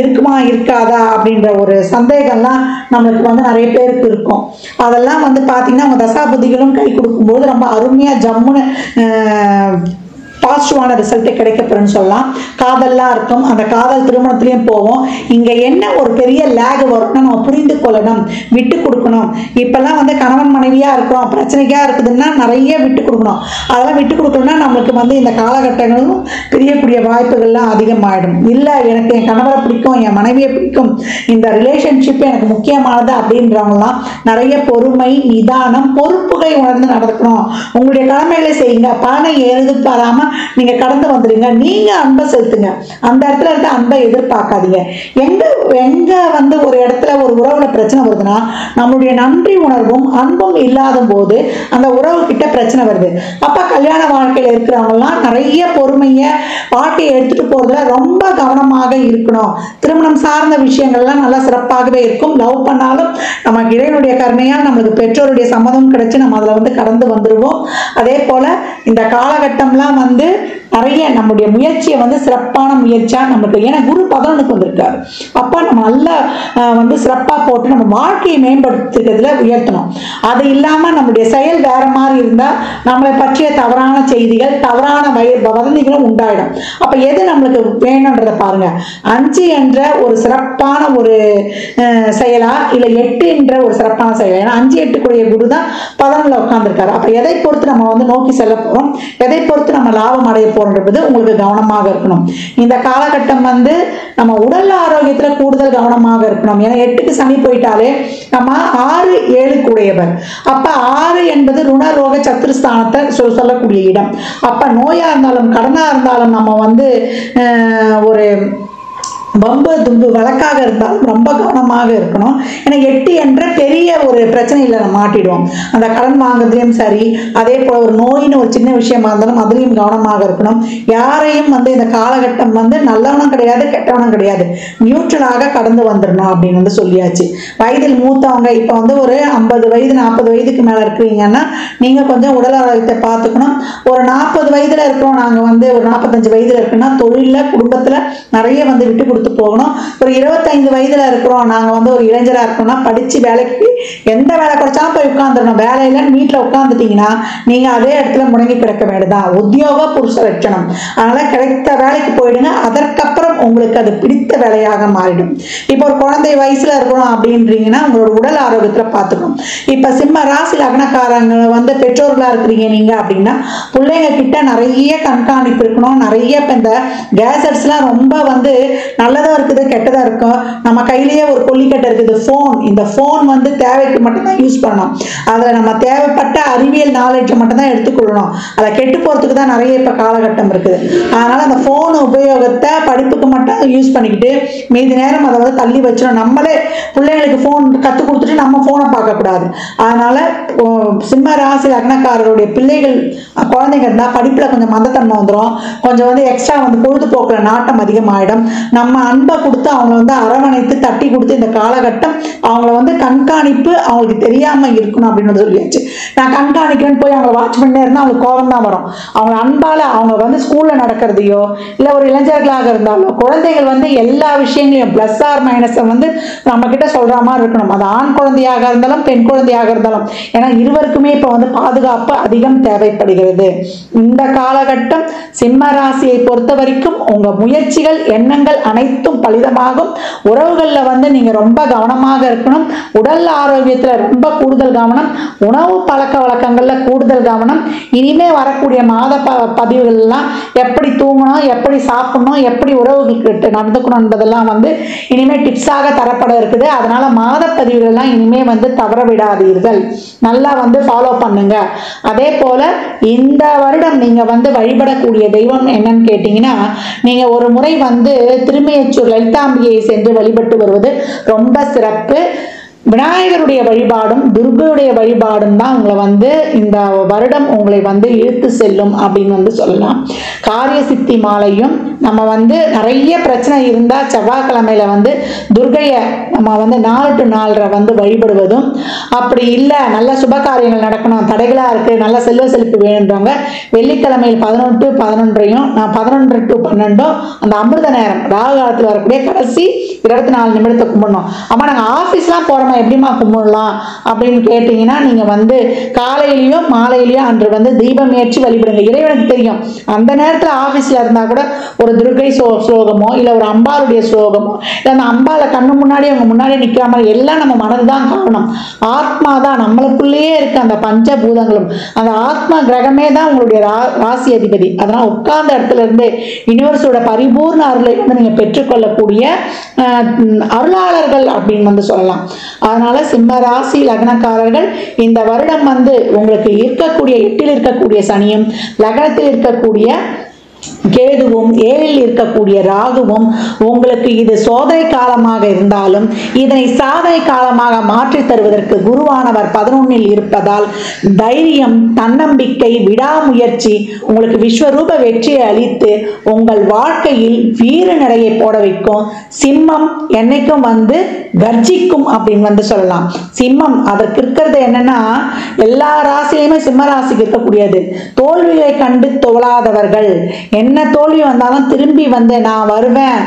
இருக்குமா இருக்காதா அப்படின்ற ஒரு சந்தேகம்லாம் நம்மளுக்கு வந்து நிறைய பேருக்கு இருக்கும். அதெல்லாம் வந்து பார்த்தீங்கன்னா உங்கள் தசாபுதிகளும் கை கொடுக்கும்போது ரொம்ப அருமையாக ஜம்முன்னு பாசிட்டிவான ரிசல்ட்டே கிடைக்கப்பெறும்னு சொல்லலாம். காதல்லாம் இருக்கும், அந்த காதல் திருமணத்திலையும் போவோம். இங்கே என்ன ஒரு பெரிய லேக் வரும்னா நம்ம புரிந்து கொள்ளணும், விட்டு கொடுக்கணும். இப்போல்லாம் வந்து கணவன் மனைவியாக இருக்கிறோம், பிரச்சனைக்காக இருக்குதுன்னா நிறைய விட்டு கொடுக்கணும். அதெல்லாம் விட்டு கொடுக்கணும்னா நம்மளுக்கு வந்து இந்த காலகட்டங்களும் பிரியக்கூடிய வாய்ப்புகள்லாம் அதிகமாகிடும். இல்லை எனக்கு என் கணவரை பிடிக்கும், என் மனைவியை பிடிக்கும், இந்த ரிலேஷன்ஷிப் எனக்கு முக்கியமானது அப்படின்றவங்களாம் நிறைய பொறுமை, நிதானம், பொறுப்புகளை உணர்ந்து நடக்கணும். உங்களுடைய கடமைகளை செய்யுங்க, பலனை எதிர்பாராம நீங்க கடந்து வந்துடுங்க. நீங்க அன்பை செலுத்துங்க, அந்த இடத்துல இருக்க அன்பை எதிர்பார்க்காதீங்க. எங்க வந்து ஒரு இடத்துல ஒரு உறவுல பிரச்சனை வருதுன்னா நம்மளுடைய நன்றி உணர்வும் அன்பும் இல்லாத போது அந்த உறவு கிட்ட பிரச்சனை வருது. அப்ப கல்யாண வாழ்க்கையில இருக்கிறவங்கலாம் நிறைய பொறுமைய பாட்டியை எடுத்துட்டு போறதுல ரொம்ப கவனமாக இருக்கணும். திருமணம் சார்ந்த விஷயங்கள்லாம் நல்லா சிறப்பாகவே இருக்கும். லவ் பண்ணாலும் நமக்கு இறைவனுடைய கருணையால் நம்மளுக்கு பெற்றோருடைய சம்மதம் கிடைச்சு நம்ம அதுல வந்து கடந்து வந்துருவோம். அதே போல இந்த காலகட்டம்லாம் வந்து நிறைய நம்முடைய முயற்சியை வந்து சிறப்பான முயற்சியா நமக்கு, ஏன்னா குரு 11க்கு வந்திருக்காரு. அப்ப நம்ம நல்லா வந்து சிறப்பா போட்டு நம்ம வாழ்க்கையை மேம்படுத்துறதுல உயர்த்தணும். அது இல்லாம நம்முடைய செயல் வேற மாதிரி இருந்தா நம்மளை பற்றிய தவறான செய்திகள், தவறான வதந்திகளும் உண்டாயிடும். அப்ப எது நம்மளுக்கு வேணும்ன்றத பாருங்க. 5 என்ற ஒரு சிறப்பான ஒரு செயலா இல்ல 8 என்ற ஒரு சிறப்பான செயலா? ஏன்னா 5, 8 கூடிய குரு தான் 11ல உட்கார்ந்துருக்காரு. அப்ப எதை பொறுத்து நம்ம வந்து நோக்கி செல்ல போறோம், எதை பொறுத்து நம்ம லாபம் அடைய போறது உங்களுக்கு கவனமாக இருக்கணும். இந்த காலகட்டம் வந்து நம்ம உடல் ஆரோக்கியத்துல கூடுதல் கவனமாக இருக்கணும். ஏன்னா 8க்கு சனி போயிட்டாலே நம்ம 6, 7 கூடையவர். அப்ப 6 என்பது ருணரோக சத்துருஸ்தானத்தை சொல்லக்கூடிய இடம். அப்ப நோயா இருந்தாலும் கடனா இருந்தாலும் நம்ம வந்து ஒரு பம்பு தும்பு வழக்காக இருந்தாலும் ரொம்ப கவனமாக இருக்கணும். ஏன்னா 8 என்ற பெரிய ஒரு பிரச்சனையில் நம்ம மாட்டிடுவோம். அந்த கடன் வாங்குறதுலையும் சரி, அதே போல் ஒரு நோயின்னு ஒரு சின்ன விஷயமா இருந்தாலும் அதுலேயும் கவனமாக இருக்கணும். யாரையும் இந்த காலகட்டம் நல்லவனும் கிடையாது கெட்டவனும் கிடையாது, நியூட்ரலாக கடந்து வந்துடணும் அப்படின்னு சொல்லியாச்சு. வயதில் மூத்தவங்க இப்போ ஒரு 50 வயது 40 வயதுக்கு மேலே இருக்கிறீங்கன்னா நீங்கள் கொஞ்சம் உடல் ஆரோக்கியத்தை பார்த்துக்கணும். ஒரு 40 வயதில் இருக்கிறோம், நாங்கள் ஒரு 45 வயதில் இருக்குன்னா தொழிலில் குடும்பத்தில் நிறைய விட்டு கொடுத்து போகணும். ஒரு 25 வயதுல இருக்கிறோம், நாங்க ஒரு இளைஞரா இருக்கோம்னா படிச்சு வேலைக்கு எந்த வேலை கிடைச்சாலும் போய் உட்கார்ந்துடணும். வேலையில வீட்டுல உட்கார்ந்துட்டீங்கன்னா நீங்க அதே இடத்துல முடங்கி கிடக்க வேண்டியதான். உத்தியோக புருஷ லட்சணம். அதனால கிடைத்த வேலைக்கு போயிடுங்க. அதற்கப்புறம் உங்களுக்கு அது பிடித்த வேலையாக மாறிடும். இப்போ ஒரு குழந்தை வயசுல இருக்கிறோம் அப்படின்றீங்கன்னா உங்களோட உடல் ஆரோக்கியத்துல பார்த்துக்கணும். இப்ப சிம்ம ராசி லக்னக்காரங்க பெற்றோர்களா இருக்கிறீங்க நீங்க அப்படின்னா பிள்ளைங்க கிட்ட நிறைய கண்காணிப்பு இருக்கணும். நிறைய இப்ப இந்த கேசட்ஸ் எல்லாம் ரொம்ப நல்லதா இருக்குது கெட்டதா இருக்கும். நம்ம கையிலேயே ஒரு கொல்லிக்கட்டை இருக்குது, போன். இந்த போன் தேவைக்கு மட்டும்தான் யூஸ் பண்ணணும். அதுல நம்ம தேவைப்பட்ட அறிவியல் நாலேஜை மட்டும்தான் எடுத்துக்கொள்ளணும். அதை கெட்டு போறதுக்கு தான் நிறைய இப்ப காலகட்டம் இருக்குது. அதனால அந்த போன் உபயோகத்தை படிப்புக்கு மட்டும் யூஸ் பண்ணிக்கிட்டு மீதி நேரம் அதை தள்ளி வச்சிடும். நம்மளே பிள்ளைங்களுக்கு போன் கற்றுக் கொடுத்துட்டு நம்ம போனை பார்க்க கூடாது. அதனால சிம்ம ராசி லக்னக்காரருடைய பிள்ளைகள் குழந்தைங்க இருந்தா படிப்புல கொஞ்சம் மந்தத்தன்மை வந்துடும். கொஞ்சம் எக்ஸ்ட்ரா பொழுதுபோக்குற நாட்டம் அதிகமாயிடும். நம்ம அன்பை கொடுத்து அவங்கள அரவணைத்து தட்டி கொடுத்து இந்த காலகட்டம் அவங்கள கண்காணிப்பு அவங்களுக்கு தெரியாம இருக்கணும் அப்படின்னு சொல்லியாச்சு. நான் கண்காணிக்கிறேன்னு போய் அவங்களை வாட்ச் பண்ணே இருந்தா அவங்களுக்கு கோபம் தான் வரும். அவங்க அன்பால அவங்க ஸ்கூல்ல நடக்கிறதையோ இல்ல ஒரு இளைஞர்களாக இருந்தாலோ குழந்தைகள் எல்லா விஷயங்களையும் பிளஸ் ஆர் மைனஸ் நம்ம கிட்ட சொல்ற மாதிரி இருக்கணும். அது ஆண் குழந்தையாக இருந்தாலும் பெண் குழந்தையாக இருந்தாலும். ஏன்னா இருவருக்குமே இப்ப பாதுகாப்பு அதிகம் தேவைப்படுகிறது. இந்த காலகட்டம் சிம்ம ராசியை பொறுத்த வரைக்கும் உங்க முயற்சிகள் எண்ணங்கள் அனைத்தும் பலிதமாகும். உறவுகள்ல நீங்க ரொம்ப கவனமாக இருக்கணும். உடல் ஆரோக்கியத்துல ரொம்ப கூடுதல் கவனம். உணவு பழக்க வழக்கங்கள்ல கூடுதல் கவனம். இனிமே வரக்கூடிய மாத பதிவுகள் எல்லாம் எப்படி தூங்கணும், எப்படி சாப்பிடணும், எப்படி உறவுகளுக்கு நடந்துக்கணும் என்பதெல்லாம் இனிமே டிப்ஸாக தரப்பட இருக்குது. அதனால மாத பதிவுகள் எல்லாம் இனிமே தவற விடாதீர்கள். நல்லா ஃபாலோ பண்ணுங்க. அதே போல இந்த வருடம் நீங்க வழிபடக்கூடிய தெய்வம் என்னன்னு கேட்டீங்கன்னா, நீங்க ஒரு முறை திருமையச்சூர் லலிதாம்பிகையை சென்று வழிபட்டு வருவது ரொம்ப சிறப்பு. விநாயகருடைய வழிபாடும் துர்கையுடைய வழிபாடும் தான் உங்களை இந்த வருடம் உங்களை இழுத்து செல்லும் அப்படின்னு சொல்லலாம். காரிய சித்தி மாலையும் நம்ம நிறைய பிரச்சனை இருந்தா செவ்வாய்க்கிழமையில துர்கையை நம்ம 4 to 4 வழிபடுவதும், அப்படி இல்லை நல்ல சுப காரியங்கள் நடக்கணும் தடைகளா இருக்கு நல்ல செல்வ செழிப்பு வேணுன்றவங்க வெள்ளிக்கிழமையில் 11 to 11 நான் 11 to 12 அந்த அமிர்த நேரம் ராகு காலத்தில் வரக்கூடிய கடைசி 24 நிமிடத்தை கும்பிடணும். ஆமா நாங்க ஆபீஸ்லாம் போறோம் எப்படிமா கும்பிடலாம் அப்படின்னு கேட்டீங்கன்னா, நீங்க காலையிலயோ மாலையிலயோ அன்று தீபம் ஏற்றி வழிபடுங்க. இறைவனுக்கு தெரியும் அந்த நேரத்துல ஆபீஸ்ல இருந்தா கூட ஒரு துர்கை ஸ்லோகமோ இல்ல ஒரு அம்பாளுடைய ஸ்லோகமோ இல்ல அந்த அம்பாளை கண்ணு முன்னாடி அவங்க முன்னாடி நிக்காம எல்லாம் நம்ம மனதுதான் காரணம். ஆத்மா தான் நம்மளுக்குள்ளேயே இருக்கு. அந்த பஞ்சபூதங்களும் அந்த ஆத்மா கிரகமே தான் உங்களுடைய ராசி அதிபதி. அதனால உட்கார்ந்த இடத்துல இருந்து யூனிவர்ஸோட பரிபூர்ண அருளை நீங்க பெற்றுக்கொள்ளக்கூடிய அருளாளர்கள் அப்படின்னு சொல்லலாம். அதனால சிம்ம ராசி லக்னக்காரர்கள் இந்த வருடம் உங்களுக்கு இருக்கக்கூடிய 8ல் இருக்கக்கூடிய சனியும் லக்னத்தில் இருக்கக்கூடிய கேதுவும் 7ல் இருக்கக்கூடிய ராகுவும் உங்களுக்கு இது சோதனை காலமாக இருந்தாலும் இதனை சாதனை காலமாக மாற்றி தருவதற்கு குருவானவர் 11ல் இருப்பதால் தைரியம், தன்னம்பிக்கை, விடாமுயற்சி உங்களுக்கு விஸ்வரூப வெற்றியை அளித்து உங்கள் வாழ்க்கையில் வீர நடையை போட வைக்கும். சிம்மம் என்னைக்கும் கர்ஜிக்கும் அப்படின்னு சொல்லலாம். சிம்மம் அதற்கு இருக்கிறது என்னன்னா, எல்லா ராசியிலுமே சிம்ம ராசிக்கு இருக்கக்கூடியது தோல்விகளை கண்டு தோழாதவர்கள். என்ன தோல்வி வந்தாலும் திரும்பி நான் வருவேன்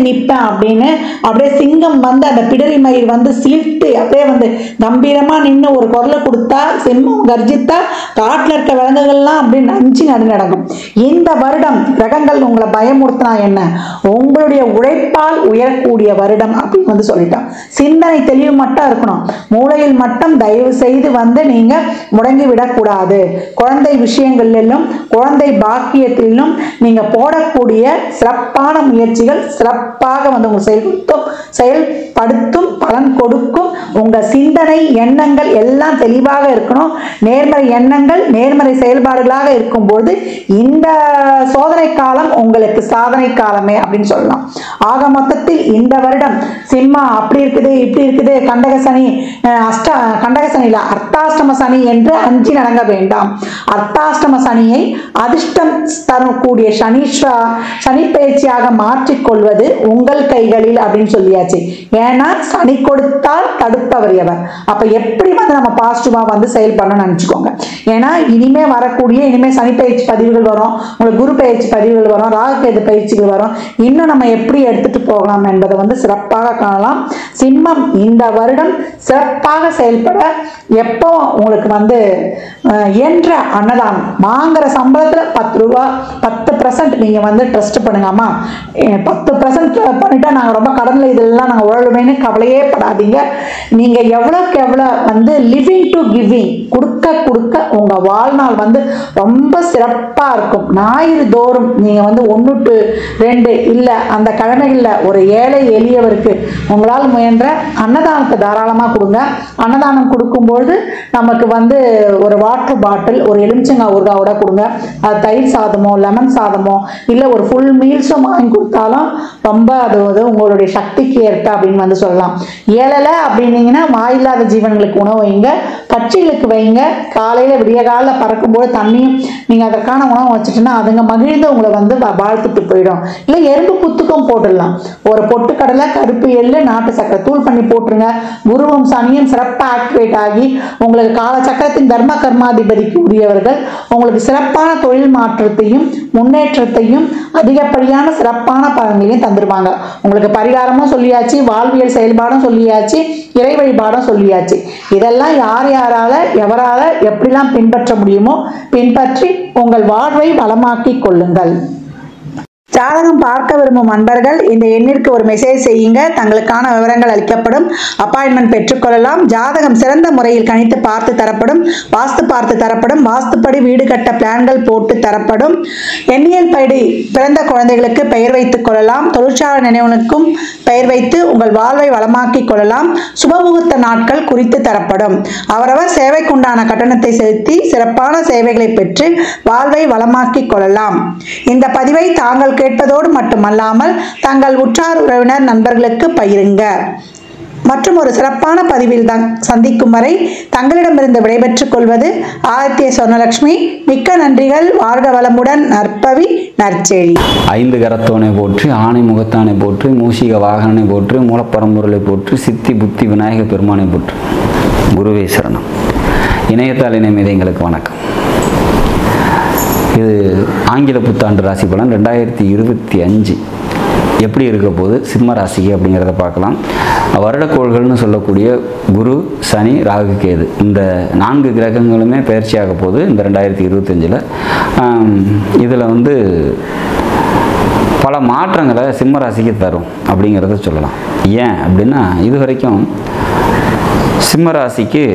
நிற்பேன் அப்படின்னு அப்படியே சிங்கம் அந்த பிடரி மயிர் சீழ்த்து அப்படியே கம்பீரமா நின்று ஒரு குரலை கொடுத்தா சிம்மம் கர்ஜித்தா காட்டுல இருக்க விலங்குகள்லாம் அப்படியே நஞ்சு நடக்கும். இந்த வருடம் கிரகங்கள் உங்களை பயமுறுத்தினா என்ன, உங்களுடைய உழைப்பால் உயரக்கூடிய வருடம் அப்படின்னு சொல்லிட்டோம். சிந்தனை தெளிவு மட்டும் இருக்கணும். மூளையில் மட்டும் தயவு செய்து நீங்க முடங்கி விடக்கூடாது. குழந்தை விஷயங்களிலும் குழந்தை பாக்கியத்திலும் நீங்கள் போடக்கூடிய சிறப்பான முயற்சிகள் சிறப்பாக வந்து உங்கள் செயல்படுத்தும் பலன் கொடுக்கும். உங்கள் சிந்தனை எண்ணங்கள் எல்லாம் தெளிவாக இருக்கணும். நேர்மறை எண்ணங்கள் நேர்மறை செயல்பாடுகளாக இருக்கும்போது இந்த சோதனை காலம் உங்களுக்கு சாதனை காலமே அப்படின்னு சொல்லலாம். ஆக மொத்தத்தில் இந்த வருடம் சிம்மம் அப்படி இருக்குது இப்படி இருக்குது, கண்டக சனி கண்டக சனியில அர்த்தாஷ்டம சனி என்று அஞ்சி நடங்க வேண்டாம். அர்த்தாஷ்டம சனியை அதிர்ஷ்டம் தரக்கூடிய சனி பயிற்சியாக மாற்றிக்கொள்வது உங்கள் கைகளில் அப்படின்னு சொல்லியாச்சு. ஏன்னா சனி கொடுத்தால் தடுப்பவர் எவர். அப்ப எப்படி வந்து நம்ம பாசிட்டிவா வந்து செயல்படணும்னு நினைச்சுக்கோங்க. ஏன்னா இனிமே சனி பயிற்சி பதிவுகள் வரும், உங்களுக்கு குரு பயிற்சி பதிவுகள் வரும், ராகுகேது பயிற்சிகள் வரும். இன்னும் நம்ம எப்படி எடுத்துட்டு போகலாம் என்பதை வந்து சிறப்பாக காணலாம். சிம்மம் இந்த வருடம் சிறப்பாக செயல்பட எப்போ உங்களுக்கு வந்து என்ற அன்னதானம் வாங்குற சம்பளத்துல 10 ரூபா 10% நீங்க வந்து ட்ரஸ்ட் பண்ணுங்கம்மா. 10% பண்ணிட்டா நாங்க ரொம்ப கடன்ல இதெல்லாம் நாங்க உழலுமேன்னு கவலையே படாதீங்க. நீங்க எவ்வளவுக்கு எவ்வளவு வந்து லிவிங் டு கிவிங் கொடுக்க கொடுக்க உங்க வாழ்நாள் வந்து ரொம்ப சிறப்பா இருக்கும். ஞாயிறு தோறும் நீங்க வந்து 1 to 2 இல்ல அந்த கிழமைகள்ல ஒரு ஏழை எளியவருக்கு உங்களால் முயன்ற அன்னதானத்தை தாராளமா கொடுங்க. அன்னதானம் கொடுக்கும்போது நமக்கு வந்து ஒரு வாட்டர் பாட்டில், ஒரு எலுமிச்சங்காய் ஊறுகாயோட கொடுங்க. அது தயிர் சாதமோ லெமன் சாதமோ இல்லை ஒரு ஃபுல் மீல்ஸும் வாங்கி கொடுத்தாலும் ரொம்ப அது வந்து உங்களுடைய சக்திக்கு ஏற்ப அப்படின்னு வந்து சொல்லலாம். ஏழலை அப்படின்னீங்கன்னா வாயில்லாத ஜீவன்களுக்கு உணவு வைங்க, பட்சிகளுக்கு வைங்க. காலையில விடிய காலில் பறக்கும்போது தண்ணியும் நீங்க அதற்கான உணவு வச்சுட்டுன்னா அதுங்க மகிழ்ந்து உங்களை வந்து வாழ்த்துட்டு போயிடும். இல்லை எறும்பு புத்துக்கும் போட்டுடலாம். ஒரு பொட்டுக்கடலை, கருப்பு எள்ளு, நாட்டு சக்கரை தூள் பண்ணி போட்டுருங்க. குருவும் சனியும் சிறப்பாக ஆக்டிவேட் ஆகி உங்களுக்கு காலச்சக்கரத்தின் தர்ம கர்மாதிபதிக்கு உரியவர்கள் உங்களுக்கு சிறப்பான தொழில் மாற்றத்தையும் முன்னேற்றத்தையும் அதிகப்படியான சிறப்பான பலன்களையும் தந்துருவாங்க. உங்களுக்கு பரிகாரமும் சொல்லியாச்சு, வாழ்வியல் செயல்பாடும் சொல்லியாச்சு, இறை வழிபாடும் சொல்லியாச்சு. இதெல்லாம் யாரால எவரால எப்படிலாம் பின்பற்ற முடியுமோ பின்பற்றி உங்கள் வாழ்வை வளமாக்கி கொள்ளுங்கள். ஜாதகம் பார்க்க விரும்பும் அன்பர்கள் இந்த எண்ணிற்கு ஒரு மெசேஜ் செய்யுங்க. தங்களுக்கான விவரங்கள் அளிக்கப்படும். அப்பாயின்மெண்ட் பெற்றுக்கொள்ளலாம். ஜாதகம் சிறந்த முறையில் கணித்து பார்த்து தரப்படும். வாஸ்து பார்த்து தரப்படும். வாஸ்துப்படி வீடு கட்ட பிளான்கள் போட்டு தரப்படும். எண்ணியல் படி பிறந்த குழந்தைகளுக்கு பெயர் வைத்துக் கொள்ளலாம். தொழிற்சாலை நினைவுகளுக்கும் பெயர் வைத்து உங்கள் வாழ்வை வளமாக்கிக் கொள்ளலாம். சுபமுகூர்த்த நாட்கள் குறித்து தரப்படும். அவரவர் சேவைக்குண்டான கட்டணத்தை செலுத்தி சிறப்பான சேவைகளை பெற்று வாழ்வை வளமாக்கிக் கொள்ளலாம். இந்த பதிவை தாங்கள் கேட்பதோடு மட்டுமல்லாமல் தங்கள் உற்றார் உறவினர் நண்பர்களுக்கு பகிருங்க. மற்றும் ஒரு சிறப்பான பதிவில் சந்திக்கும் வரை தங்களிடமிருந்து விடைபெற்றுக் கொள்வது ஆதித்ய சொர்ணலட்சுமி. மிக்க நன்றிகள். வாழ்க வளமுடன். நற்பவி நற்செழி. 5 கரத்தோனை போற்றி, ஆணை முகத்தானை போற்றி, மூஷிக வாகனனை போற்றி, மூலப்பரம்பொருளை போற்றி, சித்தி புத்தி விநாயக பெருமானை போற்றி. குருவே சரணம். இணையத்தால் இணைமீது எங்களுக்கு வணக்கம். இது ஆங்கில புத்தாண்டு ராசி பலன் 2025 எப்படி இருக்க போது சிம்ம ராசிக்கு அப்படிங்கிறத பார்க்கலாம். வருடக்கோள்கள்னு சொல்லக்கூடிய குரு, சனி, ராகு, கேது இந்த 4 கிரகங்களுமே பயிற்சியாக போகுது இந்த 2025. இதில் வந்து பல மாற்றங்களை சிம்ம ராசிக்கு தரும் அப்படிங்கிறத சொல்லலாம். ஏன் அப்படின்னா இது வரைக்கும் சிம்ம ராசிக்கு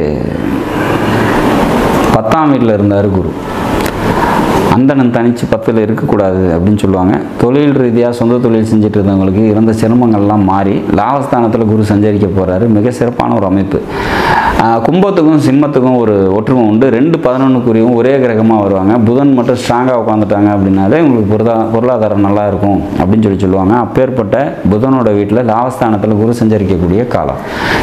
10ஆம் வீட்டில் இருந்தார் குரு. அந்தணன் தனிச்சு 10ல் இருக்கக்கூடாது அப்படின்னு சொல்லுவாங்க. தொழில் ரீதியாக சொந்த தொழில் செஞ்சுட்டு இருந்தவங்களுக்கு இருந்த சிரமங்கள்லாம் மாறி லாபஸ்தானத்தில் குரு சஞ்சரிக்க போகிறாரு. மிக சிறப்பான ஒரு அமைப்பு. கும்பத்துக்கும் சிம்மத்துக்கும் ஒரு ஒற்றுமை உண்டு. 2-11 ஒரே கிரகமாக வருவாங்க. புதன் மட்டும் ஸ்ட்ராங்காக உட்காந்துட்டாங்க அப்படின்னாலே உங்களுக்கு பொருளாதாரம் நல்லா இருக்கும் அப்படின்னு சொல்லுவாங்க. அப்பேற்பட்ட புதனோட வீட்டில் லாபஸ்தானத்தில் குரு சஞ்சரிக்கக்கூடிய காலம்.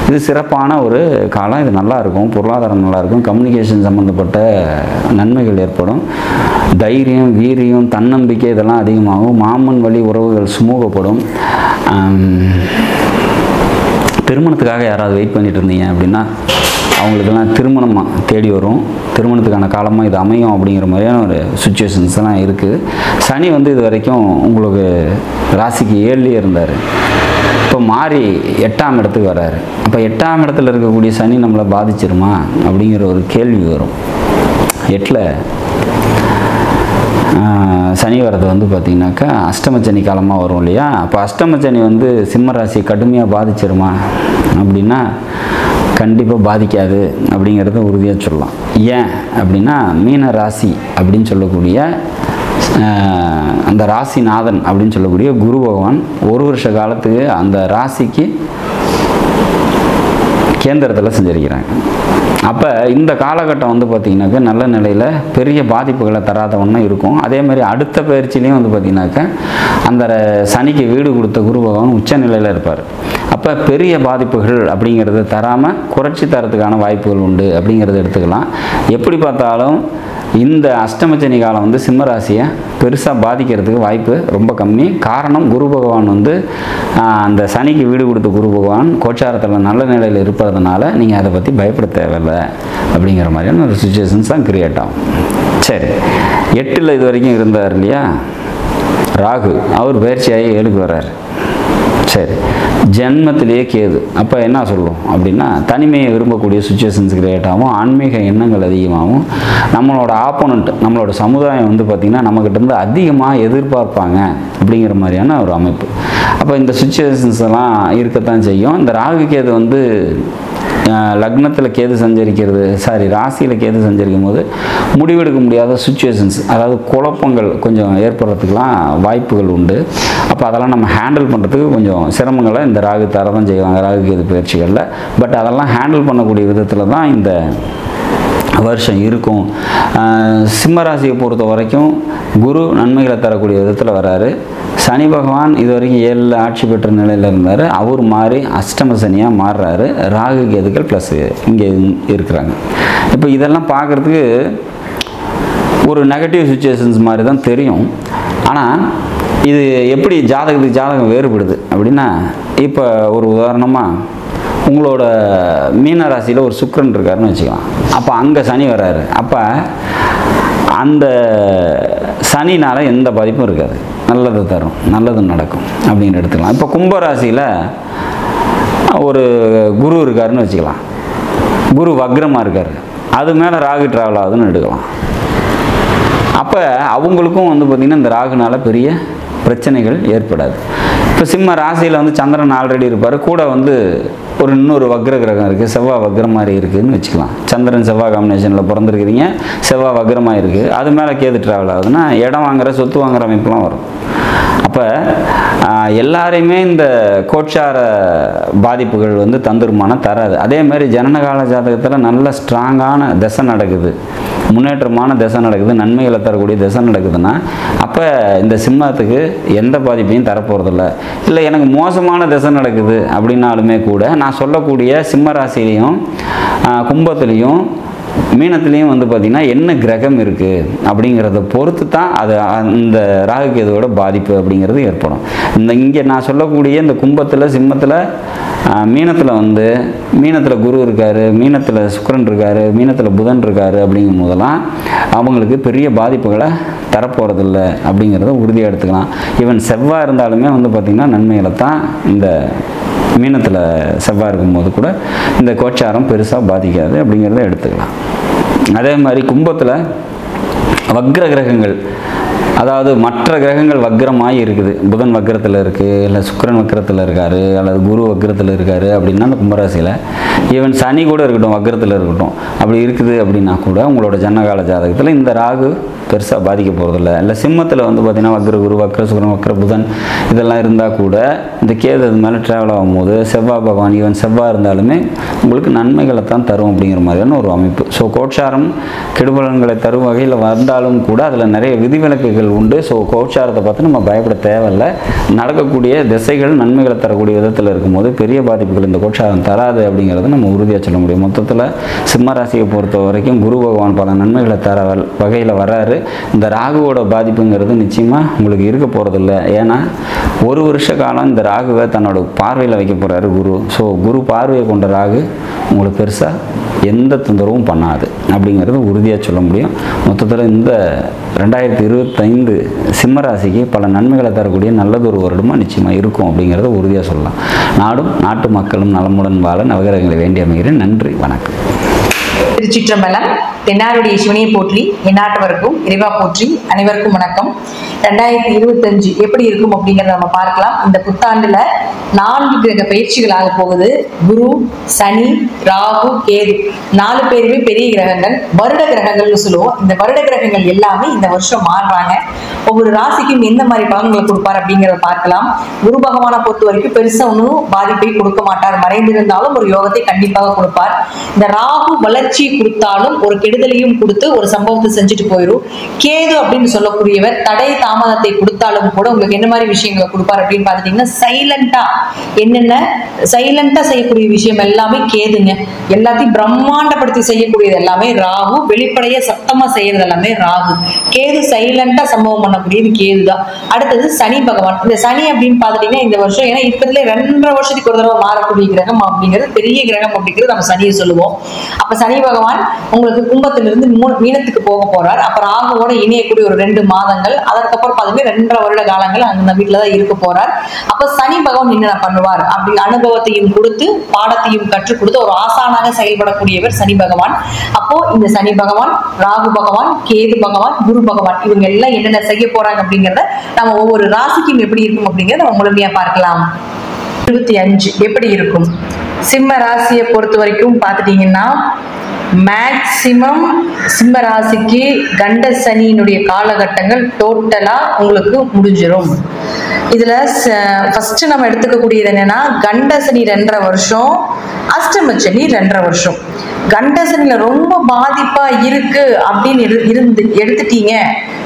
இது சிறப்பான ஒரு காலம். இது நல்லா இருக்கும், பொருளாதாரம் நல்லா இருக்கும், கம்யூனிகேஷன் சம்மந்தப்பட்ட நன்மைகள் ஏற்படும், தைரியம், வீரியம், தன்னம்பிக்கை இதெல்லாம் அதிகமாகும். மாமன் வழி உறவுகள் சுமூகப்படும். திருமணத்துக்காக யாராவது வெயிட் பண்ணிட்டு இருந்தீங்க அப்படின்னா அவங்களுக்கெல்லாம் திருமணமாக தேடி வரும். திருமணத்துக்கான காலமாக இது அமையும் அப்படிங்கிற மாதிரியான ஒரு சுச்சுவேஷன்ஸ் எல்லாம் இருக்குது. சனி வந்து இது வரைக்கும் உங்களுக்கு ராசிக்கு 7லேயே இருந்தார். இப்போ மாறி 8ஆம் இடத்துக்கு வர்றாரு. அப்போ 8ஆம் இடத்துல இருக்கக்கூடிய சனி நம்மளை பாதிச்சிருமா அப்படிங்கிற ஒரு கேள்வி வரும். 8ல் சனி வரது வந்து பார்த்திங்கனாக்கா அஷ்டமச்சனி காலமாக வரும் இல்லையா? அப்போ அஷ்டமச்சனி வந்து சிம்ம ராசியை கடுமையாக பாதிச்சிருமா அப்படின்னா கண்டிப்பாக பாதிக்காது அப்படிங்கிறத உறுதியாக சொல்லலாம். ஏன் அப்படின்னா மீன ராசி அப்படின்னு சொல்லக்கூடிய அந்த ராசிநாதன் அப்படின்னு சொல்லக்கூடிய குரு பகவான் ஒரு வருஷ காலத்துக்கு அந்த ராசிக்கு கேந்திரத்தில் செஞ்சிருக்கிறாங்க. அப்போ இந்த காலகட்டம் வந்து பார்த்திங்கனாக்கா நல்ல நிலையில் பெரிய பாதிப்புகளை தராத ஒன்றா இருக்கும். அதே மாதிரி அடுத்த பயிற்சியிலையும் வந்து பார்த்திங்கனாக்கா அந்த சனிக்கு வீடு கொடுத்த குரு பகவான் உச்ச நிலையில் இருப்பார். அப்போ பெரிய பாதிப்புகள் அப்படிங்கிறத தராமல் குறைச்சி தரத்துக்கான வாய்ப்புகள் உண்டு அப்படிங்கிறத எடுத்துக்கலாம். எப்படி பார்த்தாலும் இந்த அஷ்டமச்சனி காலம் வந்து சிம்மராசியை பெருசாக பாதிக்கிறதுக்கு வாய்ப்பு ரொம்ப கம்மி. காரணம் குரு பகவான் வந்து அந்த சனிக்கு வீடு கொடுத்த குரு பகவான் கோச்சாரத்தில் நல்ல நிலையில் இருப்பதனால நீங்கள் அதை பற்றி பயப்பட தேவையில்லை அப்படிங்கிற மாதிரியான ஒரு சுச்சுவேஷன்ஸ் தான் கிரியேட் ஆகும். சரி, 8ல் இது வரைக்கும் இருந்தார் இல்லையா ராகு, அவர் பயிற்சியாகி 7க்கு வர்றார். சரி, ஜென்மத்திலேயே கேது. அப்போ என்ன சொல்லும் அப்படின்னா தனிமையை விரும்பக்கூடிய சுச்சுவேஷன்ஸ் கிரியேட் ஆகும், ஆன்மீக எண்ணங்கள் அதிகமாகும், நம்மளோட ஆப்போனண்ட் நம்மளோட சமுதாயம் வந்து பார்த்திங்கன்னா நம்மக்கிட்டேருந்து அதிகமாக எதிர்பார்ப்பாங்க அப்படிங்கிற மாதிரியான ஒரு அமைப்பு. அப்போ இந்த சுச்சுவேஷன்ஸ் எல்லாம் இருக்கத்தான் செய்யும். இந்த ராகு கேது வந்து லக்னத்தில் கேது சஞ்சரிக்கிறது, ராசியில் கேது சஞ்சரிக்கும் போது முடிவெடுக்க முடியாத சுச்சுவேஷன்ஸ், அதாவது குழப்பங்கள் கொஞ்சம் ஏற்படுறதுக்கெலாம் வாய்ப்புகள் உண்டு. அப்போ அதெல்லாம் நம்ம ஹேண்டில் பண்ணுறதுக்கு கொஞ்சம் சிரமங்களை இந்த ராகு தர தான் செய்வாங்க ராகு கேது பயிற்சிகளில். பட் அதெல்லாம் ஹேண்டில் பண்ணக்கூடிய விதத்தில் தான் இந்த வருஷம் இருக்கும். சிம்மராசியை பொறுத்த வரைக்கும் குரு நன்மைகளை தரக்கூடிய விதத்தில் வராரு. சனி பகவான் இது வரைக்கும் 7ல் ஆட்சி பெற்ற நிலையில் இருந்தார், அவர் மாறி அஷ்டம சனியாக மாறுறாரு. ராகு கேதுகள் ப்ளஸ் இங்கே இருக்கிறாங்க. இப்போ இதெல்லாம் பார்க்குறதுக்கு ஒரு நெகட்டிவ் சுச்சுவேஷன்ஸ் மாதிரி தான் தெரியும். ஆனால் இது எப்படி ஜாதகத்துக்கு ஜாதகம் வேறுபடுது அப்படின்னா, இப்போ ஒரு உதாரணமாக உங்களோட மீன ராசியில் ஒரு சுக்கிரன் இருக்காருன்னு வச்சுக்கலாம். அப்போ அங்கே சனி வர்றாரு. அப்போ அந்த சனினால் எந்த பாதிப்பும் இருக்காது, நல்லது தரும், நல்லது நடக்கும் அப்படின்னு எடுத்துக்கலாம். இப்போ கும்பராசியில் ஒரு குரு இருக்காருன்னு வச்சுக்கலாம், குரு வக்ரமாக இருக்கார், அது மேலே ராகு ட்ராவல் ஆகுதுன்னு எடுக்கலாம். அப்போ அவங்களுக்கும் வந்து பார்த்திங்கன்னா இந்த ராகுனால பெரிய பிரச்சனைகள் ஏற்படாது. இப்போ சிம்ம ராசியில் வந்து சந்திரன் ஆல்ரெடி இருப்பார், கூட வந்து இன்னொரு வக்ர கிரகம் இருக்குது, செவ்வாய் வக்ரம் மாதிரி இருக்குதுன்னு வச்சுக்கலாம். சந்திரன் செவ்வாய் காம்பினேஷனில் பிறந்திருக்கிறீங்க, செவ்வாய் வக்ரமாக இருக்குது, அது மேலே கேது ட்ராவல் ஆகுதுன்னா இடம் வாங்குகிற சொத்து வாங்குகிற அமைப்புலாம் வரும். அப்போ எல்லாரையுமே இந்த கோச்சார பாதிப்புகள் வந்து தந்துருமானம் தராது. அதே மாதிரி ஜனனகால ஜாதகத்தில் நல்ல ஸ்ட்ராங்கான திசை நடக்குது, முன்னேற்றமான திசை நடக்குது, நன்மைகளை தரக்கூடிய திசை நடக்குதுன்னா அப்போ இந்த சிம்மத்துக்கு எந்த பாதிப்பையும் தரப்போகிறதில்ல. இல்லை எனக்கு மோசமான திசை நடக்குது அப்படின்னாலுமே கூட நான் சொல்லக்கூடிய சிம்ம ராசிலையும் கும்பத்துலேயும் மீனத்துலேயும் வந்து பார்த்திங்கன்னா என்ன கிரகம் இருக்குது அப்படிங்கிறத பொறுத்து தான் அது அந்த ராகு கேதுவோட பாதிப்பு அப்படிங்கிறது ஏற்படும். இங்கே நான் சொல்லக்கூடிய இந்த கும்பத்தில் சிம்மத்தில் மீனத்தில் வந்து மீனத்தில் குரு இருக்கார், மீனத்தில் சுக்கிரன் இருக்கார், மீனத்தில் புதன் இருக்கார் அப்படிங்கும் போதெல்லாம் அவங்களுக்கு பெரிய பாதிப்புகளை தரப்போகிறதில்ல அப்படிங்கிறத உறுதியாக எடுத்துக்கலாம். ஈவன் செவ்வாய் இருந்தாலுமே வந்து பார்த்திங்கன்னா நன்மைகளை தான் இந்த மீனத்தில் செவ்வாய் இருக்கும்போது கூட இந்த கோச்சாரம் பெருசாக பாதிக்காது அப்படிங்கிறத எடுத்துக்கலாம். அதே மாதிரி கும்பத்தில் வக்ர கிரகங்கள், அதாவது மற்ற கிரகங்கள் வக்ரமாகி இருக்குது, புதன் வக்ரத்தில் இருக்குது, இல்லை சுக்கிரன் வக்ரத்தில் இருக்கார், அல்லது குரு வக்ரத்தில் இருக்கார் அப்படின்னா அந்த கும்பராசியில் ஈவன் சனி கூட இருக்கட்டும், வக்ரத்தில் இருக்கட்டும், அப்படி இருக்குது அப்படின்னா கூட உங்களோட ஜனகால ஜாதகத்தில் இந்த ராகு பெருசாக பாதிக்க போகிறதில்ல. இல்லை சிம்மத்தில் வந்து பார்த்திங்கன்னா வக்ர குரு, வக்ர சுக்கிரன், வக்ர புதன் இதெல்லாம் இருந்தால் கூட இந்த கேது அது மேலே ட்ராவல் ஆகும்போது செவ்வாய் பகவான் ஈவன் செவ்வாய் இருந்தாலுமே உங்களுக்கு நன்மைகளை தான் தரும் அப்படிங்கிற மாதிரியான ஒரு அமைப்பு. ஸோ கோச்சாரம் கெடுபலன்களை தரும் வகையில் வந்தாலும் கூட அதில் நிறைய விதிவிலக்குகள் உண்டு. ஸோ கோச்சாரத்தை பார்த்து நம்ம பயப்பட தேவையில்லை. நடக்கக்கூடிய திசைகள் நன்மைகளை தரக்கூடிய விதத்தில் இருக்கும்போது பெரிய பாதிப்புகள் இந்த கோச்சாரம் தராது அப்படிங்கிறத நம்ம உறுதியாக சொல்ல முடியும். மொத்தத்தில் சிம்ம ராசியை பொறுத்த வரைக்கும் குரு பகவான் பல நன்மைகளை தர வகையில் வராரு. இந்த ராகுவோட பாதிப்புங்கிறது நிச்சயமாக உங்களுக்கு இருக்க போகிறதில்ல. ஏன்னா ஒரு வருஷ காலம் இந்த ராகுவை தன்னோட பார்வையில் வைக்க போகிறாரு குரு. ஸோ குரு பார்வையை கொண்ட ராகு உங்களுக்கு பெருசாக எந்த தொந்தரவும் பண்ணாது அப்படிங்கிறது உறுதியாக சொல்ல முடியும். மொத்தத்தில் இந்த 2025 சிம்மராசிக்கு பல நன்மைகளை தரக்கூடிய நல்லதொரு வருடமாக நிச்சயமாக இருக்கும் அப்படிங்கிறத உறுதியாக சொல்லலாம். நாடும் நாட்டு மக்களும் நலமுடன் வாழ நவகிரகங்களை வேண்டி அமைகிறேன். நன்றி, வணக்கம். திருச்சிற்றம்பலம். தென்னாருடைய சிவனையை போற்றி எந்நாட்டவருக்கும் இறைவா போற்றி. அனைவருக்கும் வணக்கம். 2025 எப்படி இருக்கும் அப்படிங்கறத நம்ம பார்க்கலாம். இந்த புத்தாண்டுல 4 கிரக பயிற்சிகளாக போகுது. குரு, சனி, ராகு, கேது 4 பேருமே பெரிய கிரகங்கள், வருட கிரகங்கள்னு சொல்லுவோம். இந்த வருட கிரகங்கள் எல்லாமே இந்த வருஷம் மாறுறாங்க. ஒவ்வொரு ராசிக்கும் எந்த மாதிரி பலன்களை கொடுப்பார் அப்படிங்கறத பார்க்கலாம். குரு பகவானை பொறுத்த வரைக்கும் பெருசா ஒன்றும் பாதிப்பை கொடுக்க மாட்டார். மறைந்திருந்தாலும் ஒரு யோகத்தை கண்டிப்பாக கொடுப்பார். இந்த ராகு வளர்ச்சி கொடுத்தாலும் ஒரு கெடுதலையும் கொடுத்து ஒரு சம்பவத்தை செஞ்சுட்டு போயிடும். கேது அப்படின்னு சொல்லக்கூடியவர் தடை தாமதத்தை கொடுத்தாலும் கூட உங்களுக்கு என்ன மாதிரி விஷயங்களை கொடுப்பார் அப்படின்னு பாத்துட்டீங்கன்னா, சைலண்டா செய்யக்கூடிய விஷயம் எல்லாமே கேதுங்க. எல்லாத்தையும் பிரம்மாண்டப்படுத்தி செய்யக்கூடியது எல்லாமே ராகு. வெளிப்படைய சத்தமா செய்யறது எல்லாமே ராகு. கேது சைலண்டா சம்பவம் பண்ணக்கூடியது கேதுதான். அடுத்தது சனி பகவான். இந்த சனி அப்படின்னு பாத்துட்டீங்கன்னா இந்த வருஷம், ஏன்னா இருக்கிறதுல 2.5 வருஷத்துக்கு ஒரு தடவை மாறக்கூடிய கிரகம் அப்படிங்கிறது பெரிய கிரகம் அப்படிங்கிறது நம்ம சனியை சொல்லுவோம். அப்ப சனி பகவான் உங்களுக்கு கும்பத்திலிருந்து மீனத்துக்கு போக போறார். அப்ப ராகுவோட இணையக்கூடிய ஒரு 2 மாதங்கள், அதற்கப்புறம் பாத்தீங்கன்னா 2.5 வருட காலங்கள் அந்த வீட்டுலதான் இருக்க போறார். அப்ப சனி பகவான் என்ன பண்ணுவார் அப்படி அனுபவத்தையும் கொடுத்து பாடத்தையும் கற்றுக் கொடுத்து ஒரு ஆசானாக செயல்படக்கூடியவர் சனி பகவான். அப்போ இந்த சனி பகவான், ராகு பகவான், கேது பகவான், குரு பகவான் இவங்க எல்லாம் என்னென்ன செய்ய போறாங்க அப்படிங்கறத நம்ம ஒவ்வொரு ராசிக்கும் எப்படி இருக்கும் அப்படிங்கறத நம்ம முழுமையா பார்க்கலாம். 25 எப்படி இருக்கும்? சிம்ம ராசியை பொறுத்த வரைக்கும் பாத்துட்டீங்கன்னா, மேக்சிமம் சிம்ம ராசிக்கு கண்ட சனியினுடைய காலகட்டங்கள் டோட்டலா உங்களுக்கு முடிஞ்சிடும். இதுல ஃபர்ஸ்ட் நம்ம எடுத்துக்கக்கூடியது என்னன்னா, கண்ட சனி 2.5 வருஷம், அஷ்டம சனி 2.5 வருஷம். கண்ட சனியில ரொம்ப பாதிப்பா இருக்கு அப்படின்னு எடுத்துட்டீங்க,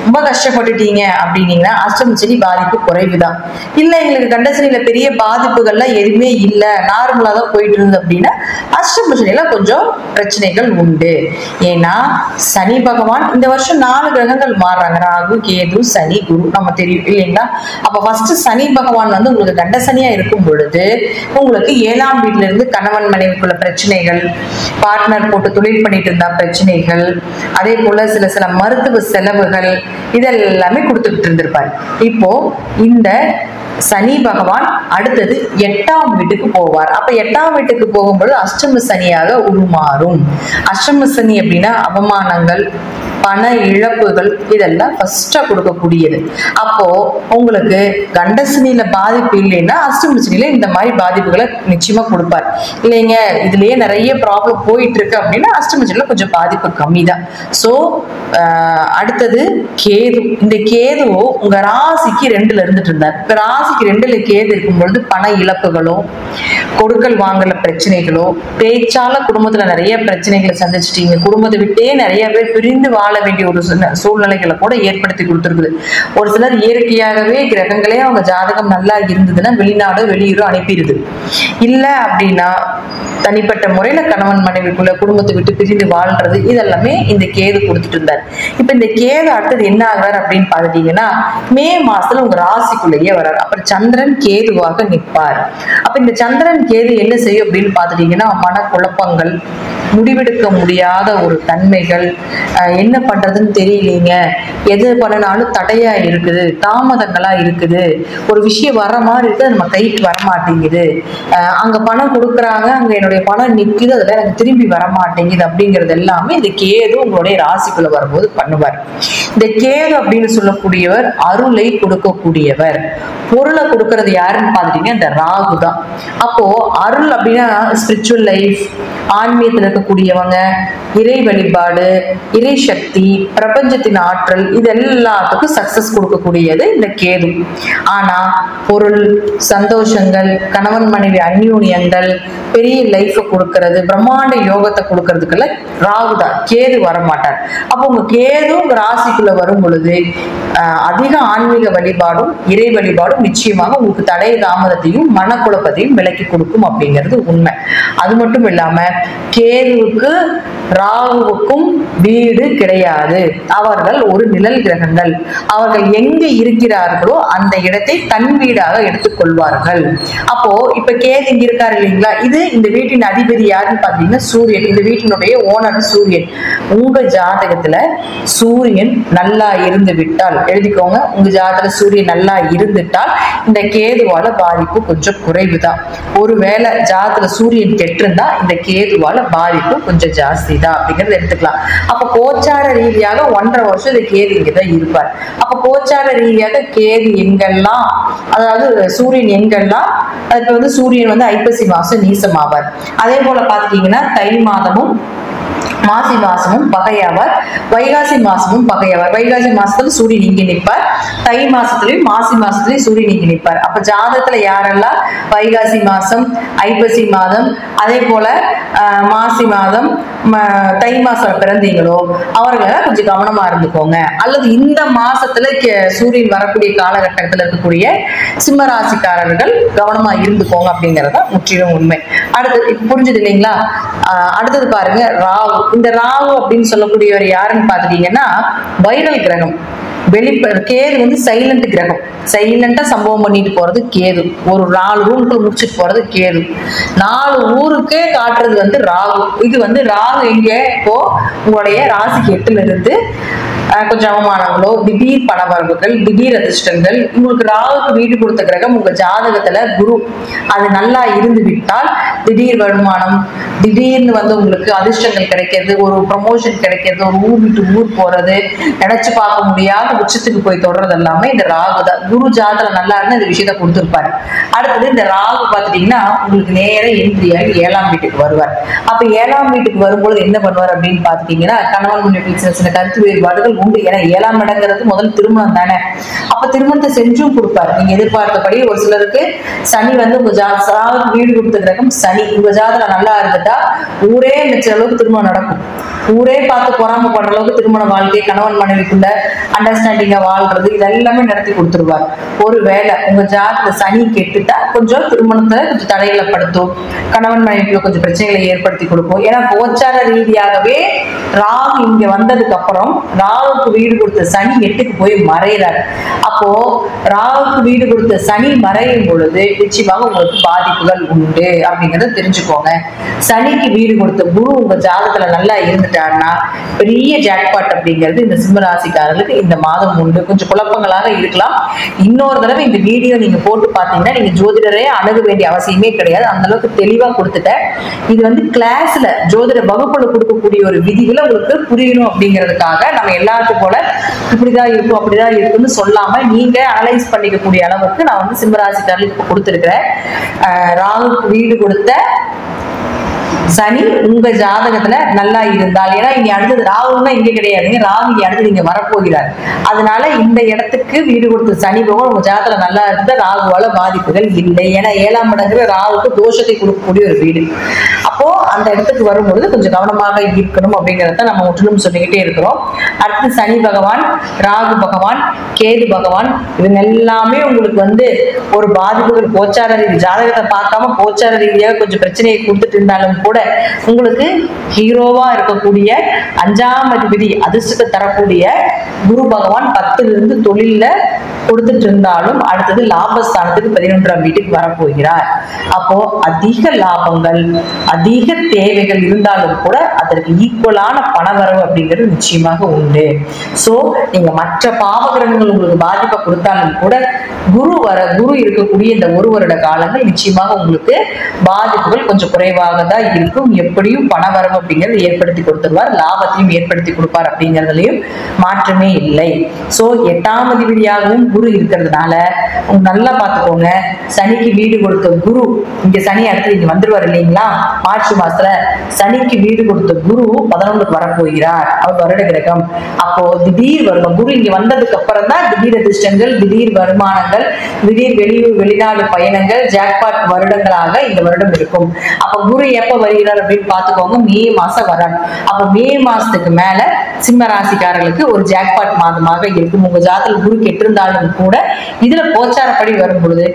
ரொம்ப கஷ்டப்பட்டுட்டீங்க அப்படின்னீங்கன்னா அஷ்டம சனி பாதிப்பு குறைவுதான். இல்ல எங்களுக்கு கண்ட சனியில பெரிய பாதிப்புகள்லாம் எதுவுமே இல்ல, நார்மலா தான் போயிட்டு இருந்தது அப்படின்னா அஷ்டம சனியில கொஞ்சம் பிரச்சனைகள் உண்டு. ஏன்னா சனி பகவான் இந்த வருஷம் 4 கிரகங்கள் மாறுறாங்க. ராகு, கேது, சனி, குரு நம்ம தெரியும் இல்லைங்களா? அப்ப ஃபர்ஸ்ட் சனி பகவான் வந்து உங்களுக்கு கண்ட சனியா இருக்கும் பொழுது உங்களுக்கு 7ஆம் வீட்டுல இருந்து கணவன் மனைவிக்குள்ள பிரச்சனைகள், பார்ட்னர் போட்டு தொழில் பண்ணிட்டு இருந்தா பிரச்சனைகள், அதே போல சில மருத்துவ செலவுகள் இதெல்லாமே கொடுத்துக்கிட்டு இருந்திருப்பாரு. இப்போ இந்த சனி பகவான் அடுத்தது 8ஆம் வீட்டுக்கு போவார். அப்ப 8ஆம் வீட்டுக்கு போகும்போது அஷ்டம சனியாக உருமாறும். அஷ்டம சனி அப்படின்னா அவமானங்கள், பண இழப்புகள் இதெல்லாம் ஃபர்ஸ்டா கொடுக்கக்கூடியது. அப்போ உங்களுக்கு கண்ட சனியில பாதிப்பு இல்லைன்னா அஷ்டம சனியில இந்த மாதிரி பாதிப்புகளை நிச்சயமா கொடுப்பார். இல்லைங்க இதுலயே நிறைய ப்ராப்ளம் போயிட்டு இருக்கு அப்படின்னா அஷ்டம சனியில கொஞ்சம் பாதிப்பு கம்மி தான். ஸோ அடுத்தது கேது. இந்த கேதுவோ உங்க ராசிக்கு 2ல இருந்துட்டு இருந்தார். இப்ப ராசிக்கு 2ல கேது இருக்கும் பொழுது பண இழப்புகளோ, கொடுக்கல் வாங்கல பிரச்சனைகளோ, பேச்சால குடும்பத்துல நிறைய பிரச்சனைகளை சந்திச்சிட்டீங்க, குடும்பத்தை விட்டே நிறைய பேர் பிரிந்து வாழ வேண்டிய ஒரு சூழ்நிலைகளை கூட ஏற்படுத்தி கொடுத்துருக்குது. ஒரு சிலர் இயற்கையாகவே கிரகங்களே அவங்க ஜாதகம் நல்லா இருந்ததுன்னா வெளிநாடு வெளியூரோ அனுப்பிடுது. இல்ல அப்படின்னா தனிப்பட்ட முறையில கணவன் மனைவிக்குள்ள குடும்பத்தை விட்டு பிரிந்து வாழ்றது இதெல்லாமே இந்த கேது கொடுத்துட்டு இருந்தார். இப்ப இந்த கேது அடுத்தது என்ன ஆகுறாரு அப்படின்னு பாத்துட்டீங்கன்னா, மே மாசத்துல உங்க ராசிக்குள்ளேயே வர்றாரு. அப்புறம் சந்திரன் கேதுவாக நிற்பார். அப்ப இந்த சந்திரன் கேது என்ன செய்யும் அப்படின்னு பாத்துட்டீங்கன்னா, மனக்குழப்பங்கள், முடிவெடுக்க முடியாத ஒரு தன்மைகள், என்ன பண்றதுன்னு தெரியலீங்க, எது பண்ணினாலும் தடையா இருக்குது, தாமதங்களா இருக்குது, ஒரு விஷயம் வர மாதிரி இருக்கு நம்ம கைக்கு வர மாட்டேங்குது, அங்க பணம் கொடுக்குறாங்க அங்க என்னுடைய பணம் நிக்குது அதுல எனக்கு திரும்பி வர மாட்டேங்குது அப்படிங்கிறது எல்லாமே இந்த கேது உங்களுடைய ராசிக்குள்ள வரும்போது பண்ணுவார். இந்த கேது அப்படின்னு சொல்லக்கூடியவர் அருளை கொடுக்கக்கூடியவர். பொருளை கொடுக்கறது யாருன்னு பாத்துட்டீங்கன்னா இந்த ராகு தான். அப்போ அருள் அப்படின்னா ஸ்பிரிச்சுவல் லைஃப், ஆன்மீகத்தில் இருக்கக்கூடியவங்க, இறை வழிபாடு, இறை சக்தி, பிரபஞ்சத்தின் ஆற்றல் இது எல்லாத்துக்கும் சக்சஸ் கொடுக்கக்கூடியது இந்த கேது. ஆனா பொருள், சந்தோஷங்கள், கணவன் மனைவி அந்யோன்யங்கள், பெரிய லைஃப கொடுக்கறது, பிரம்மாண்ட யோகத்தை கொடுக்கறதுக்கெல்லாம் ராகு தான், கேது வரமாட்டார். அப்போ உங்க கேது உங்க ராசிக்குள்ள வரும் பொழுது அதிக ஆன்மீக வழிபாடும் இறை வழிபாடும் நிச்சயமாக உங்களுக்கு தடை தாமதத்தையும் மனக்குழப்பத்தையும் விலக்கி கொடுக்கும் அப்படிங்கிறது உண்மை. அது மட்டும் இல்லாம கேதுவுக்கு ராகுவுக்கும் வீடு கிடையாது. அவர்கள் ஒரு நிழல் கிரகங்கள். அவர்கள் எங்க இருக்கிறார்களோ அந்த இடத்தை தன் வீடாக எடுத்துக்கொள்வார்கள். அப்போ இப்ப கேது இங்க இருக்காரு இல்லைங்களா, இது இந்த வீட்டின் அதிபதி யாருன்னு பாத்தீங்கன்னா சூரியன். இந்த வீட்டினுடைய ஓனர் சூரியன். உங்க ஜாதகத்துல சூரியன் நல்லா இருந்து விட்டால், எழுதிக்கோங்க, உங்க ஜாதகத்துல சூரியன் நல்லா இருந்துட்டால் இந்த கேதுவால பாதிப்பு கொஞ்சம் குறைவுதான். ஒருவேளை ஜாதகத்துல சூரியன் கெட்டிருந்தா இந்த கேதுவால பாதிப்பு கொஞ்சம் ஜாஸ்தி தான் அப்படிங்கறத எடுத்துக்கலாம். அப்ப கோச்சார ரீதியாக 1.5 வருஷம் இந்த கேது இங்கதான் இருப்பார். அப்ப கோச்சார ரீதியாக கேது எங்கெல்லாம், அதாவது சூரியன் எங்கெல்லாம், அதுக்கு வந்து சூரியன் வந்து ஐப்பசி மாசம் நீசமாவார். அதே போல பாத்துட்டீங்கன்னா தை மாதமும் மாசி மாசமும் பகையாவார், வைகாசி மாசமும் பகையாவார். வைகாசி மாசத்துல சூரியன் இங்க நிற்பார், தை மாசத்துலயும் மாசி மாசத்துலயும் சூரியன் இங்க நிற்பார். அப்ப ஜாதகத்துல யாரெல்லாம் வைகாசி மாசம், ஐப்பசி மாதம், அதே போல மாசி மாதம், தை மாசம் பிறந்தீங்களோ அவர்களை கொஞ்சம் கவனமா இருந்துக்கோங்க. அல்லது இந்த மாசத்துல சூரியன் வரக்கூடிய காலகட்டத்தில் இருக்கக்கூடிய சிம்ம ராசிக்காரர்கள் கவனமா இருந்துக்கோங்க அப்படிங்கறத முற்றிலும் உண்மை. அடுத்தது புரிஞ்சுது இல்லைங்களா? அடுத்தது பாருங்க ராகு. இந்த ராகு அப்படின்னு சொல்லக்கூடியவர் யாருன்னு பாத்துட்டீங்கன்னா வைரல் கிரகம். கேது வந்து சைலண்ட் கிரகம். சைலண்டா சம்பவம் பண்ணிட்டு போறது கேது. ஒரு 4 ரூமுக்குள்ள முடிச்சுட்டு போறது கேது. 4 ஊருக்கே காட்டுறது வந்து ராகு. இது வந்து ராகு எங்க இப்போ உங்களுடைய ராசிக்கு 8ல இருந்து கொஞ்சம் அவமானங்களோ, திடீர் பணவரவுகள், திடீர் அதிர்ஷ்டங்கள். உங்களுக்கு ராகுக்கு வீடு கொடுத்த கிரகம் உங்க ஜாதகத்துல குரு. அது நல்லா இருந்து விட்டால் திடீர் வருமானம், திடீர்னு வந்து உங்களுக்கு அதிர்ஷ்டங்கள் கிடைக்கிறது, ஒரு ப்ரமோஷன் கிடைக்கிறது, ஒரு ஊர் விட்டு ஊர் போறது, நினைச்சு பார்க்க முடியாத உச்சத்துக்கு போய் தொடர்றது எல்லாமே இந்த ராகு தான். குரு ஜாதகம் நல்லா இருந்தா இந்த விஷயத்த கொடுத்துருப்பாரு. அடுத்தது இந்த ராகு பாத்துட்டீங்கன்னா உங்களுக்கு நேரம் எந்திரியாகி 7ஆம் வீட்டுக்கு வருவார். அப்ப 7ஆம் வீட்டுக்கு வரும்போது என்ன பண்ணுவார் அப்படின்னு பாத்துட்டீங்கன்னா கணவன் மனைவி சின்ன கருத்து வேறுபாடுகள் உண்டு. ஏன்னா 7ஆம் இடங்கிறது முதல் திருமணம் தானே. அப்ப திருமணத்தை செஞ்சும் கொடுப்பாரு. நீங்க எதிர்பார்த்தபடி ஒரு சிலருக்கு சனி வந்து உங்க ஜாதகம் வீடு கொடுத்த கிரகம் சனி. உங்க ஜாதகம் நல்லா இருந்துட்டா ஊரே நினைச்ச அளவுக்கு திருமணம் நடக்கும். ஊரே பார்த்து பொறாமப்படுற அளவுக்கு திருமண வாழ்க்கை, கணவன் மனைவிக்குள்ள அண்டர்ஸ்டாண்டிங்கா வாழ்றது, இதெல்லாமே நடத்தி கொடுத்துருவார். ஒருவேளை உங்க ஜாதகத்துல சனி கெட்டுட்டா கொஞ்சம் திருமணத்தை கொஞ்சம் தடைகளை படுத்தும், கணவன் மனைவிக்கு கொஞ்சம் பிரச்சனைகளை ஏற்படுத்தி கொடுக்கும். ஏன்னா கோச்சார ரீதியாகவே ராகு இங்க வந்ததுக்கு அப்புறம் ராகுக்கு வீடு கொடுத்த சனி 8க்கு போய் மறைகிறார். அப்போ ராகுக்கு வீடு கொடுத்த சனி மறையும் பொழுது நிச்சயமாக உங்களுக்கு பாதிப்புகள் உண்டு அப்படிங்கறத தெரிஞ்சுக்கோங்க. சனிக்கு வீடு கொடுத்த குரு உங்க ஜாதகத்துல நல்லா இருந்துட்டாருன்னா பெரிய ஜாக்பாட் அப்படிங்கிறது இந்த சிம்மராசிக்காரர்களுக்கு இந்த மாதம் உண்டு. கொஞ்சம் குழப்பங்களாக இருக்கலாம். இன்னொரு தடவை இந்த வீடியோ நீங்க போட்டு பாத்தீங்கன்னா நீங்க ஜோதிடரே அணுக வேண்டிய அவசியமே கிடையாது. அந்த அளவுக்கு தெளிவா கொடுத்துட்டேன். இது வந்து கிளாஸ்ல ஜோதிட வகுப்புல கொடுக்கக்கூடிய ஒரு விதிகளை உங்களுக்கு புரியணும் அப்படிங்கிறதுக்காக நம்ம எல்லாத்துக்கும் போல இப்படிதான் இருக்கும் அப்படிதான் இருக்குன்னு சொல்லாம நீங்க அனலைஸ் பண்ணிக்கக்கூடிய அளவுக்கு நான் வந்து சிம்மராசிக்காரர்களுக்கு கொடுத்திருக்கிறேன். ராகுக்கு வீடு கொடுத்த சனி உங்க ஜாதகத்துல நல்லா இருந்தால், ஏன்னா இங்க அடுத்தது ராகுன்னா இங்க கிடையாதுங்க, ராகு இங்க அடுத்தது இங்க வரப்போகிறார். அதனால இந்த இடத்துக்கு வீடு கொடுத்த சனி போக உங்க ஜாதகத்துல நல்லா இருந்தா ராகுவால பாதிப்புகள் இல்லை. ஏன்னா 7ஆம் இடங்கிற ராகுக்கு தோஷத்தை கொடுக்கக்கூடிய ஒரு வீடு. அப்போ அந்த இடத்துக்கு வரும்பொழுது கொஞ்சம் கவனமாக இருக்கணும் அப்படிங்கிறத நம்ம முற்றிலும் சொல்லிக்கிட்டே இருக்கிறோம். அடுத்து சனி பகவான், ராகு பகவான், கேது பகவான், இவங்க எல்லாமே உங்களுக்கு வந்து ஒரு பாதிப்புகள் கோச்சார ரீதி ஜாதகத்தை பார்க்காம கோச்சார ரீதியாக கொஞ்சம் பிரச்சனையை கொடுத்துட்டு இருந்தாலும் கூட உங்களுக்கு ஹீரோவா இருக்கக்கூடிய 5ஆம் அதிபதி அதிர்ஷ்டத்தை தரக்கூடிய குரு பகவான் 10ல இருந்து தொழில கொடுத்துட்டு இருந்தாலும் அடுத்தது லாபஸ்தானத்துக்கு 11ஆம் வீட்டுக்கு வரப்போகிறார். அப்போ அதிக லாபங்கள், அதிக தேவைகள் இருந்தாலும் கூட அதற்கு ஈக்குவலான பணவரவு அப்படிங்கிறது நிச்சயமாக உண்டு. சோ நீங்க மற்ற பாவகிரகங்கள் உங்களுக்கு பாதிப்பை கொடுத்தாலும் கூட குரு இருக்கக்கூடிய இந்த 1 வருட காலங்கள் நிச்சயமாக உங்களுக்கு பாதிப்புகள் கொஞ்சம் குறைவாக தான் இருக்கும். எப்படியும் பணவரவு அப்படிங்கிறது ஏற்படுத்தி கொடுத்துருவார், லாபத்தையும் ஏற்படுத்தி கொடுப்பார் அப்படிங்கிறதுலயும் மாற்றமே இல்லை. சோ 8ஆம் அதிபதியாகவும் குரு இருக்கிறதுனால நல்லா பார்த்துக்கோங்க. சனிக்கு வீடு கொடுத்த குரு இங்க சனி அடுத்து இங்க வந்துருவார் இல்லைங்களா? மார்ச் மாசத்துல சனிக்கு வீடு கொடுத்த குரு 11க்கு வரப்போகிறார். அவர் வருட கிரகம். அப்போ திடீர் வருடம் குரு இங்க வந்ததுக்கு அப்புறம் தான் திடீர் அதிர்ஷ்டங்கள், திடீர் வருமானங்கள், திடீர் வெளியூர் வெளிநாடு பயணங்கள், ஜாக்பாட் வருடங்களாக இந்த வருடம் இருக்கும். அப்ப குரு எப்ப வருகிறார் அப்படின்னு பாத்துக்கோங்க, மே மாசம் வரார். அப்ப மே மாசத்துக்கு மேல சிம்ம ராசிக்காரர்களுக்கு ஒரு ஜாக் ஜாக்பாட் மாதமாக இருக்கும். உங்க ஜாதகத்தில் குரு கெட்டிருந்தாலும் கூட இதுல கோச்சாரப்படி வரும் பொழுது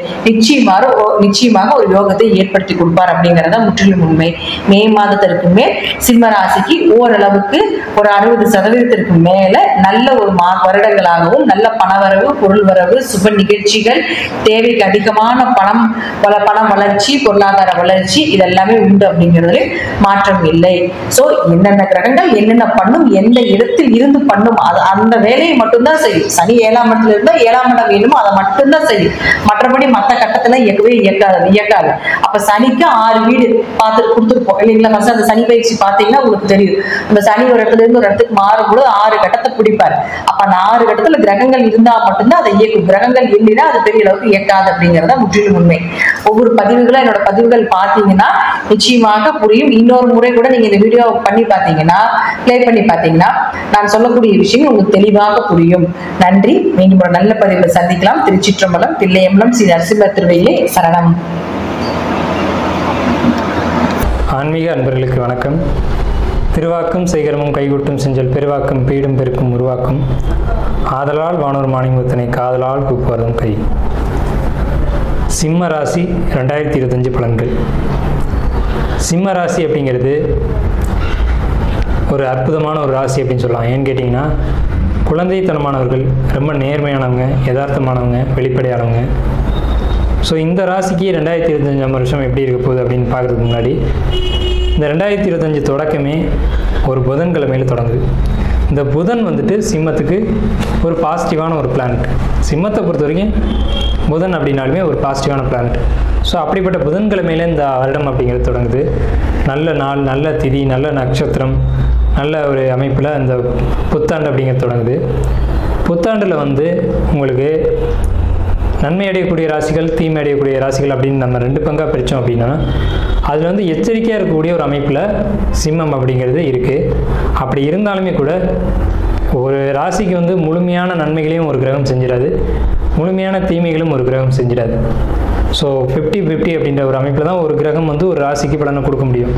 நிச்சயமாக ஒரு யோகத்தை ஏற்படுத்தி கொடுப்பார் அப்படிங்கறத முற்றிலும் உண்மை. மே மாதத்திற்கு மேல் சிம்ம ராசிக்கு ஓரளவுக்கு ஒரு 60% மேல நல்ல ஒரு வருடங்களாகவும் நல்ல பணவரவு, பொருள் வரவு, சுப நிகழ்ச்சிகள், தேவைக்கு அதிகமான பணம் வளர்ச்சி, பொருளாதார வளர்ச்சி இதெல்லாமே உண்டு அப்படிங்கிறதுல மாற்றம் இல்லை. சோ என்னென்ன கிரகங்கள் என்னென்ன பண்ணும், எந்த இடத்தில் இருந்து பண்ணும், அந்த வேலையை மட்டும்தான் செய்யும். சனி 7ஆம் இடத்துல இருந்தா 7ஆம் இடம் வேணுமோ அதை மட்டும்தான் செய்யும். மற்றபடி மற்ற கட்டத்துல இயக்காது. அப்ப சனிக்கு 6 வீடு பார்த்து கொடுத்துருப்போம் இல்லைங்களா? ஃபர்ஸ்ட் அந்த சனி பயிற்சி பார்த்தீங்கன்னா உங்களுக்கு தெரியும். அந்த சனி ஒரு இடத்துல இருந்து ஒரு இடத்துக்கு மாறும்போது 6 கட்டத்தை பிடிப்பாரு. அப்ப அந்த 6 கட்டத்துல கிரகங்கள் இருந்தா மட்டும்தான் அதை இயக்கும். கிரகங்கள் இல்லைன்னா அது பெரிய அளவுக்கு இயக்காது அப்படிங்கறத முற்றிலும் உண்மை. ஒவ்வொரு பதிவுகளும் என்னோட பதிவுகள் பார்த்தீங்கன்னா நிச்சயமாக புரியும். இன்னொரு முறை கூட நீங்க இந்த வீடியோ பண்ணி பார்த்தீங்கன்னா, பிளே பண்ணி பார்த்தீங்கன்னா நான் சொல்லக்கூடிய விஷயம் உங்களுக்கு தெளிவாக புரியும். நன்றி. மீண்டும் ஒரு நல்ல பதிவில் சந்திக்கலாம். திருச்சிற்றம்பலம், தில்லையம்பலம், ஸ்ரீ நரசிம்ம திருவையிலே சரணம். ஆன்மீக அன்பர்களுக்கு வணக்கம். திருவாக்கும் சேகரமும் கைகூட்டும் செஞ்சல் பெருவாக்கும் பீடும் பெருக்கும் உருவாக்கும் ஆதலால் வானோர் மாணிமுத்தனை காதலால் கூப்புவதும் கை. சிம்ம ராசி 2025 பலன்கள். சிம்ம ராசி அப்படிங்கிறது ஒரு அற்புதமான ஒரு ராசி அப்படின்னு சொல்லலாம். ஏன்னு கேட்டிங்கன்னா, குழந்தைத்தனமானவர்கள், ரொம்ப நேர்மையானவங்க, யதார்த்தமானவங்க, வெளிப்படையானவங்க. ஸோ இந்த ராசிக்கு 2025 வருஷம் எப்படி இருக்க போகுது அப்படின்னு பார்க்குறதுக்கு முன்னாடி, இந்த 2025 தொடக்கமே ஒரு புதன்கிழமையில் தொடங்குது. இந்த புதன் வந்துட்டு சிம்மத்துக்கு ஒரு பாசிட்டிவான ஒரு பிளானட். சிம்மத்தை பொறுத்த வரைக்கும் புதன் அப்படின்னாலுமே ஒரு பாசிட்டிவான பிளானட். ஸோ அப்படிப்பட்ட புதன்கிழமையில இந்த வருடம் அப்படிங்கிறது தொடங்குது. நல்ல நாள், நல்ல திதி, நல்ல நட்சத்திரம், நல்ல ஒரு அமைப்பில் இந்த புத்தாண்டு அப்படிங்கிறது தொடங்குது. புத்தாண்டில் வந்து உங்களுக்கு நன்மை அடையக்கூடிய ராசிகள், தீமை அடையக்கூடிய ராசிகள் அப்படின்னு நம்ம 2 பங்காக பிரித்தோம் அப்படின்னா, அதில் வந்து எச்சரிக்கையாக இருக்கக்கூடிய ஒரு அமைப்பில் சிம்மம் அப்படிங்கிறது இருக்குது. அப்படி இருந்தாலுமே கூட ஒரு ராசிக்கு வந்து முழுமையான நன்மைகளையும் ஒரு கிரகம் செஞ்சிடாது, முழுமையான தீமைகளும் ஒரு கிரகம் செஞ்சிடாது. ஸோ 50-50 அப்படின்ற ஒரு அமைப்பில் தான் ஒரு கிரகம் வந்து ஒரு ராசிக்கு பலனை கொடுக்க முடியும்.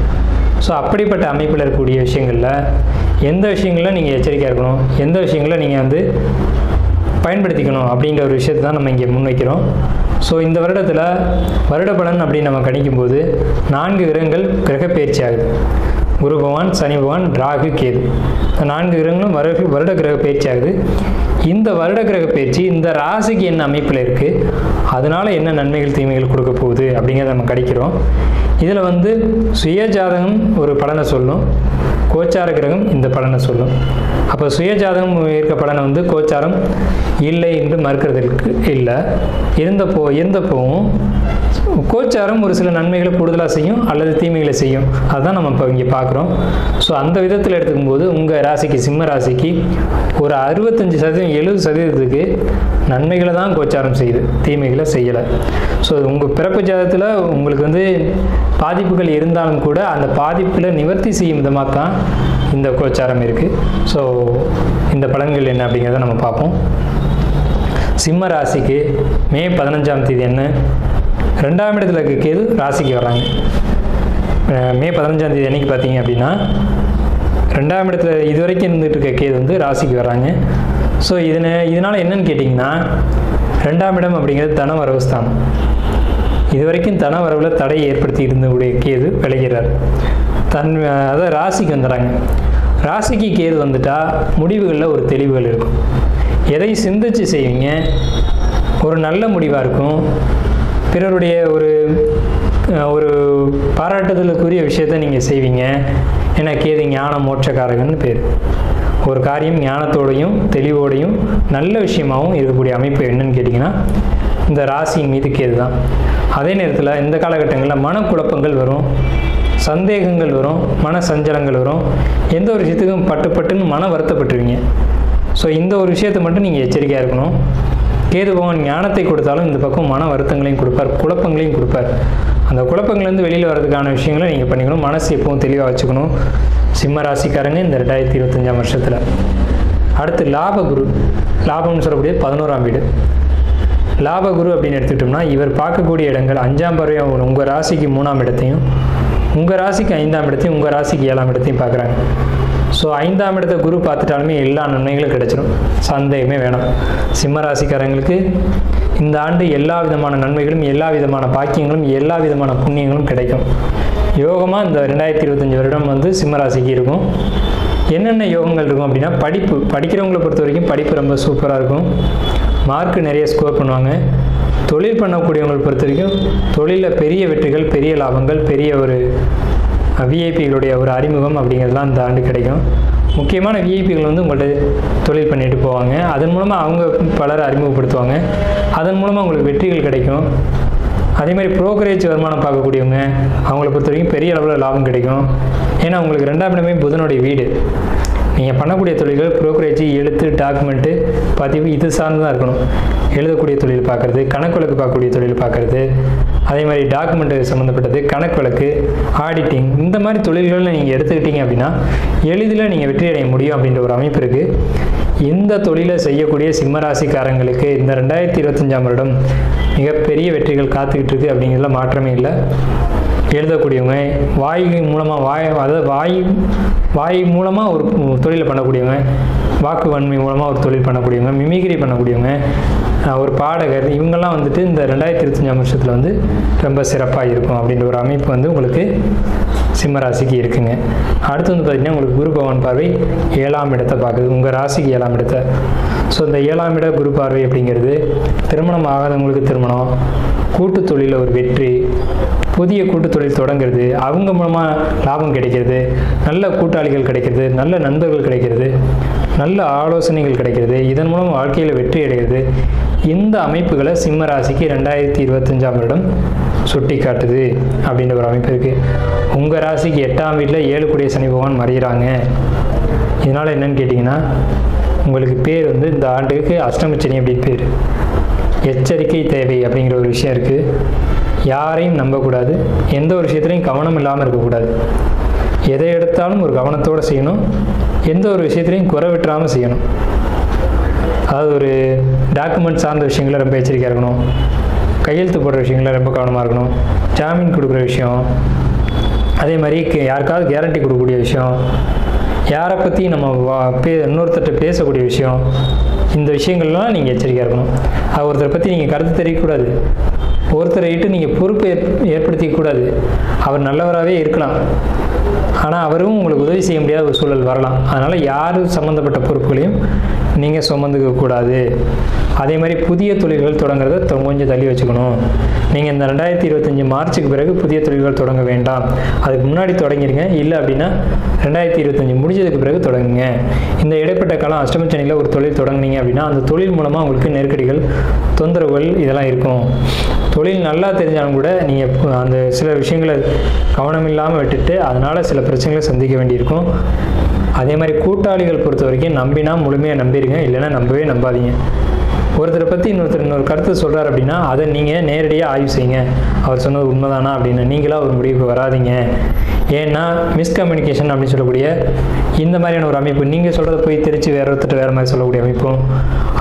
ஸோ அப்படிப்பட்ட அமைப்பில் இருக்கக்கூடிய விஷயங்களில் எந்த விஷயங்களில் நீங்கள் எச்சரிக்கையாக இருக்கணும், எந்த விஷயங்களில் நீங்கள் வந்து பயன்படுத்திக்கணும் அப்படின்ற ஒரு விஷயத்தை தான் நம்ம இங்கே முன்வைக்கிறோம். ஸோ இந்த வருடத்தில் வருட பலன் அப்படின்னு நம்ம கணிக்கும்போது 4 கிரகங்கள் கிரக பயிற்சி ஆகுது. குரு பகவான், சனி பகவான், ராகு, கேது, இந்த 4 கிரகங்களும் வருட கிரக பயிற்சி ஆகுது. இந்த வருட கிரக பயிற்சி இந்த ராசிக்கு என்ன அமைப்பில் இருக்குது, அதனால என்ன நன்மைகள் தீமைகள் கொடுக்க போகுது அப்படிங்கிறத நம்ம கணிக்கிறோம். இதில் வந்து சுய ஜாதகம் ஒரு பலனை சொல்லும், கோச்சார கிரகம் இந்த பலனை சொல்லும். அப்போ சுய ஜாதகம் இருக்க பலனை வந்து கோச்சாரம் இல்லை என்று மறுக்கிறதுக்கு இல்லை. இருந்தப்போவும் கோச்சாரம் ஒரு சில நன்மைகளை கூடுதலாக செய்யும் அல்லது தீமைகளை செய்யும். அதுதான் நம்ம இப்போ இங்கே பார்க்குறோம். ஸோ அந்த விதத்தில் எடுத்துக்கும்போது உங்கள் ராசிக்கு, சிம்ம ராசிக்கு ஒரு 65% 70%க்கு நன்மைகளை தான் கோச்சாரம் செய்யுது, தீமைகளை செய்யலை. ஸோ உங்கள் பிறப்பு ஜாதகத்தில் உங்களுக்கு வந்து பாதிப்புகள் இருந்தாலும் கூட அந்த பாதிப்பில் நிவர்த்தி செய்யும் விதமாக தான் இந்த கோச்சாரம் இருக்குது. ஸோ இந்த பலன்கள் என்ன அப்படிங்கிறத நம்ம பார்ப்போம். சிம்ம ராசிக்கு மே 15ஆம் தேதி என்ன, 2ஆம் இடத்துல இருக்க கேது ராசிக்கு வர்றாங்க. மே 15ஆம் தேதி அன்றைக்கி பார்த்தீங்க அப்படின்னா 2ஆம் இடத்துல இது வரைக்கும் இருந்துகிட்டு இருக்க கேது வந்து ராசிக்கு வர்றாங்க. ஸோ இதனால் என்னன்னு கேட்டிங்கன்னா, 2ஆம் இடம் அப்படிங்கிறது தன வரவு ஸ்தானம். இது வரைக்கும் தன வரவில் தடையை ஏற்படுத்தி இருந்தக்கூடிய கேது விளைகிறார். அதாவது ராசிக்கு வந்துடுறாங்க. ராசிக்கு கேது வந்துட்டால் முடிவுகளில் ஒரு தெளிவுகள் இருக்கும். எதை சிந்திச்சு செய்வீங்க, ஒரு நல்ல முடிவாக இருக்கும். பிறருடைய ஒரு பாராட்டுதலுக்குரிய விஷயத்தை நீங்கள் செய்வீங்க. ஏன்னா கேது ஞான மோட்சக்காரகன்னு பேர். ஒரு காரியம் ஞானத்தோடையும் தெளிவோடையும் நல்ல விஷயமாகவும் இருக்கக்கூடிய அமைப்பு என்னன்னு கேட்டிங்கன்னா இந்த ராசியின் மீது கேது தான். அதே நேரத்தில் இந்த காலகட்டங்களில் மனக்குழப்பங்கள் வரும், சந்தேகங்கள் வரும், மன சஞ்சலங்கள் வரும். எந்த ஒரு விஷயத்துக்கும் பட்டுன்னு மன வருத்தப்பட்டுருவீங்க. ஸோ இந்த ஒரு விஷயத்தை மட்டும் நீங்கள் எச்சரிக்கையாக இருக்கணும். கேது பகவான் ஞானத்தை கொடுத்தாலும் இந்த பக்கம் மன வருத்தங்களையும் கொடுப்பார், குழப்பங்களையும் கொடுப்பார். அந்த குழப்பங்கள்லேருந்து வெளியில் வர்றதுக்கான விஷயங்களை நீங்கள் பண்ணிக்கணும். மனசு எப்பவும் தெளிவாக வச்சுக்கணும் சிம்ம ராசிக்காரங்க இந்த 2025ஆம் வருஷத்தில். அடுத்து லாபகுரு. லாபம்னு சொல்லக்கூடிய 11ஆம் வீடு. லாபகுரு அப்படின்னு எடுத்துக்கிட்டோம்னா இவர் பார்க்கக்கூடிய இடங்கள் 5ஆம் பார்வையாக உங்கள் ராசிக்கு 3ஆம் இடத்தையும் உங்கள் ராசிக்கு 5ஆம் இடத்தையும் உங்கள் ராசிக்கு 7ஆம் இடத்தையும் பார்க்குறாங்க. ஸோ 5ஆம் இடத்தை குரு பார்த்துட்டாலுமே எல்லா நன்மைகளும் கிடைச்சிடும், சந்தேகமே வேணாம். சிம்ம ராசிக்காரங்களுக்கு இந்த ஆண்டு எல்லா விதமான நன்மைகளும் எல்லா விதமான பாக்கியங்களும் எல்லா விதமான புண்ணியங்களும் கிடைக்கும். யோகமாக இந்த 2025 வருடம் வந்து சிம்ம ராசிக்கு இருக்கும். என்னென்ன யோகங்கள் இருக்கும் அப்படின்னா, படிக்கிறவங்களை பொறுத்த வரைக்கும் படிப்பு ரொம்ப சூப்பராக இருக்கும், மார்க்கு நிறைய ஸ்கோர் பண்ணுவாங்க. தொழில் பண்ணக்கூடியவங்களை பொறுத்த வரைக்கும் தொழிலில் பெரிய வெற்றிகள், பெரிய லாபங்கள், பெரிய ஒரு விஐபிகளுடைய ஒரு அறிமுகம் அப்படிங்கிறதுலாம் இந்த ஆண்டு கிடைக்கும். முக்கியமான விஐபிகள் வந்து உங்கள்கிட்ட தொழில் பண்ணிட்டு போவாங்க, அதன் மூலமாக அவங்க பலரை அறிமுகப்படுத்துவாங்க, அதன் மூலமாக உங்களுக்கு வெற்றிகள் கிடைக்கும். அதே மாதிரி புரோக்கரேஜ் வருமானம் பார்க்கக்கூடியவங்க அவங்கள பொறுத்த வரைக்கும் பெரிய அளவில் லாபம் கிடைக்கும். ஏன்னா உங்களுக்கு 2ஆம் இடமே புதனுடைய வீடு. நீங்கள் பண்ணக்கூடிய தொழில்கள் புரோக்கரேஜ், எழுத்து, டாக்குமெண்ட்டு, பதிவு இது சார்ந்து தான் இருக்கணும். எழுதக்கூடிய தொழில் பார்க்குறது, கணக்கு வழக்கு பார்க்கக்கூடிய தொழில் பார்க்குறது, அதே மாதிரி டாக்குமெண்ட்டு சம்மந்தப்பட்டது, கணக்கு வழக்கு, ஆடிட்டிங், இந்த மாதிரி தொழில்களில் நீங்கள் எடுத்துக்கிட்டீங்க அப்படின்னா எளிதில் நீங்கள் வெற்றி அடைய முடியும் அப்படின்ற ஒரு அமைப்பு இருக்குது. இந்த தொழிலை செய்யக்கூடிய சிம்மராசிக்காரங்களுக்கு இந்த 2025ஆம் வருடம் மிகப்பெரிய வெற்றிகள் காத்துக்கிட்டு இருக்குது அப்படிங்கிறதுல மாற்றமே இல்லை. எழுதக்கூடியவங்க, வாய் மூலமாக ஒரு தொழிலை பண்ணக்கூடியவங்க, வாக்கு வன்மை மூலமாக ஒரு தொழில் பண்ணக்கூடியவங்க, மிமிக்ரி பண்ணக்கூடியவங்க, ஒரு பாடகர், இவங்கெல்லாம் வந்துட்டு இந்த 2025ஆம் வருஷத்தில் வந்து ரொம்ப சிறப்பாக இருக்கும் அப்படின்ற ஒரு அமைப்பு வந்து உங்களுக்கு சிம்மராசிக்கு இருக்குங்க. அடுத்து வந்து பார்த்திங்கன்னா உங்களுக்கு குரு பகவான் பார்வை 7ஆம் இடத்தை பார்க்குது, உங்கள் ராசிக்கு 7ஆம் இடத்தை. ஸோ இந்த 7ஆம் இட குரு பார்வை அப்படிங்கிறது திருமணம் ஆகாதவங்களுக்கு திருமணம், கூட்டு தொழிலில் ஒரு வெற்றி, புதிய கூட்டு தொழில் தொடங்குறது, அவங்க மூலமாக லாபம் கிடைக்கிறது, நல்ல கூட்டாளிகள் கிடைக்கிறது, நல்ல நண்பர்கள் கிடைக்கிறது, நல்ல ஆலோசனைகள் கிடைக்கிறது, இதன் மூலம் வாழ்க்கையில் வெற்றி அடைகிறது. இந்த அமைப்புகளை சிம்ம ராசிக்கு 2025ஆம் வருடம் சுட்டி காட்டுது அப்படின்ற ஒரு அமைப்பு இருக்குது. உங்கள் ராசிக்கு 8ஆம் வீட்டில் 7 கூடிய சனி பகவான் மறைகிறாங்க. இதனால் என்னன்னு கேட்டிங்கன்னா, உங்களுக்கு பேர் வந்து இந்த ஆண்டுக்கு அஷ்டமச்சனி அப்படின்னு பேர். எச்சரிக்கை தேவை அப்படிங்கிற ஒரு விஷயம் இருக்குது. யாரையும் நம்பக்கூடாது, எந்த ஒரு விஷயத்துலையும் கவனம் இல்லாமல் இருக்கக்கூடாது. எதை எடுத்தாலும் ஒரு கவனத்தோடு செய்யணும், எந்த ஒரு விஷயத்துலையும் குறை விட்டுறாமல் செய்யணும். அதாவது ஒரு டாக்குமெண்ட் சார்ந்த விஷயங்கள ரொம்ப எச்சரிக்கையாக இருக்கணும், கையெழுத்து போடுற விஷயங்கள ரொம்ப கவனமாக இருக்கணும், ஜாமீன் கொடுக்குற விஷயம், அதே மாதிரி யாருக்காவது கேரண்டி கொடுக்கக்கூடிய விஷயம், யாரை பற்றி நம்ம இன்னொருத்தர்கிட்ட பேசக்கூடிய விஷயம், இந்த விஷயங்கள்லாம் நீங்கள் எச்சரிக்கையாக இருக்கணும். அது ஒருத்தரை பற்றி நீங்கள் கருத்து தெரியக்கூடாது, ஒருத்தரை இட்டு நீங்கள் பொறுப்பு ஏற்படுத்திக்கூடாது. அவர் நல்லவராகவே இருக்கலாம், ஆனால் அவரும் உங்களுக்கு உதவி செய்ய முடியாத ஒரு சூழல் வரலாம். அதனால் யார் சம்மந்தப்பட்ட பொறுப்புகளையும் நீங்கள் சுமந்துக்கக்கூடாது. அதே மாதிரி புதிய தொழில்கள் தொடங்குறத கொஞ்சம் தள்ளி வச்சுக்கணும். நீங்கள் இந்த 2025 மார்ச்சுக்கு பிறகு புதிய தொழில்கள் தொடங்க வேண்டாம், அதுக்கு முன்னாடி தொடங்கிடுங்க. இல்லை அப்படின்னா 2025 முடிஞ்சதுக்கு பிறகு தொடங்குங்க. இந்த இடைப்பட்ட காலம் அஷ்டமச்சனியில் ஒரு தொழில் தொடங்குனீங்க அப்படின்னா அந்த தொழில் மூலமாக உங்களுக்கு நெருக்கடிகள், தொந்தரவுகள் இதெல்லாம் இருக்கும். தொழில் நல்லா தெரிஞ்சாலும் கூட நீங்கள் அந்த சில விஷயங்களை கவனம் இல்லாமல் விட்டுட்டு அதனால் சில பிரச்சனைகளை சந்திக்க வேண்டியிருக்கும். அதே மாதிரி கூட்டாளிகள் பொறுத்த வரைக்கும் நம்பினா முழுமையாக நம்பிடுங்க, இல்லைன்னா நம்பவே நம்பாதீங்க. ஒருத்தரை பற்றி இன்னொரு கருத்து சொல்கிறார் அப்படின்னா அதை நீங்கள் நேரடியாக ஆய்வு செய்யுங்க. அவர் சொன்னது உண்மைதானா அப்படின்னு நீங்களாக ஒரு முடிவுக்கு வராதிங்க. ஏன்னா மிஸ்கம்யூனிகேஷன் அப்படின்னு சொல்லக்கூடிய இந்த மாதிரியான ஒரு அமைப்பு, நீங்கள் சொல்கிறத போய் திருச்சி வேற ஒருத்தர் வேறு மாதிரி சொல்லக்கூடிய அமைப்பும்,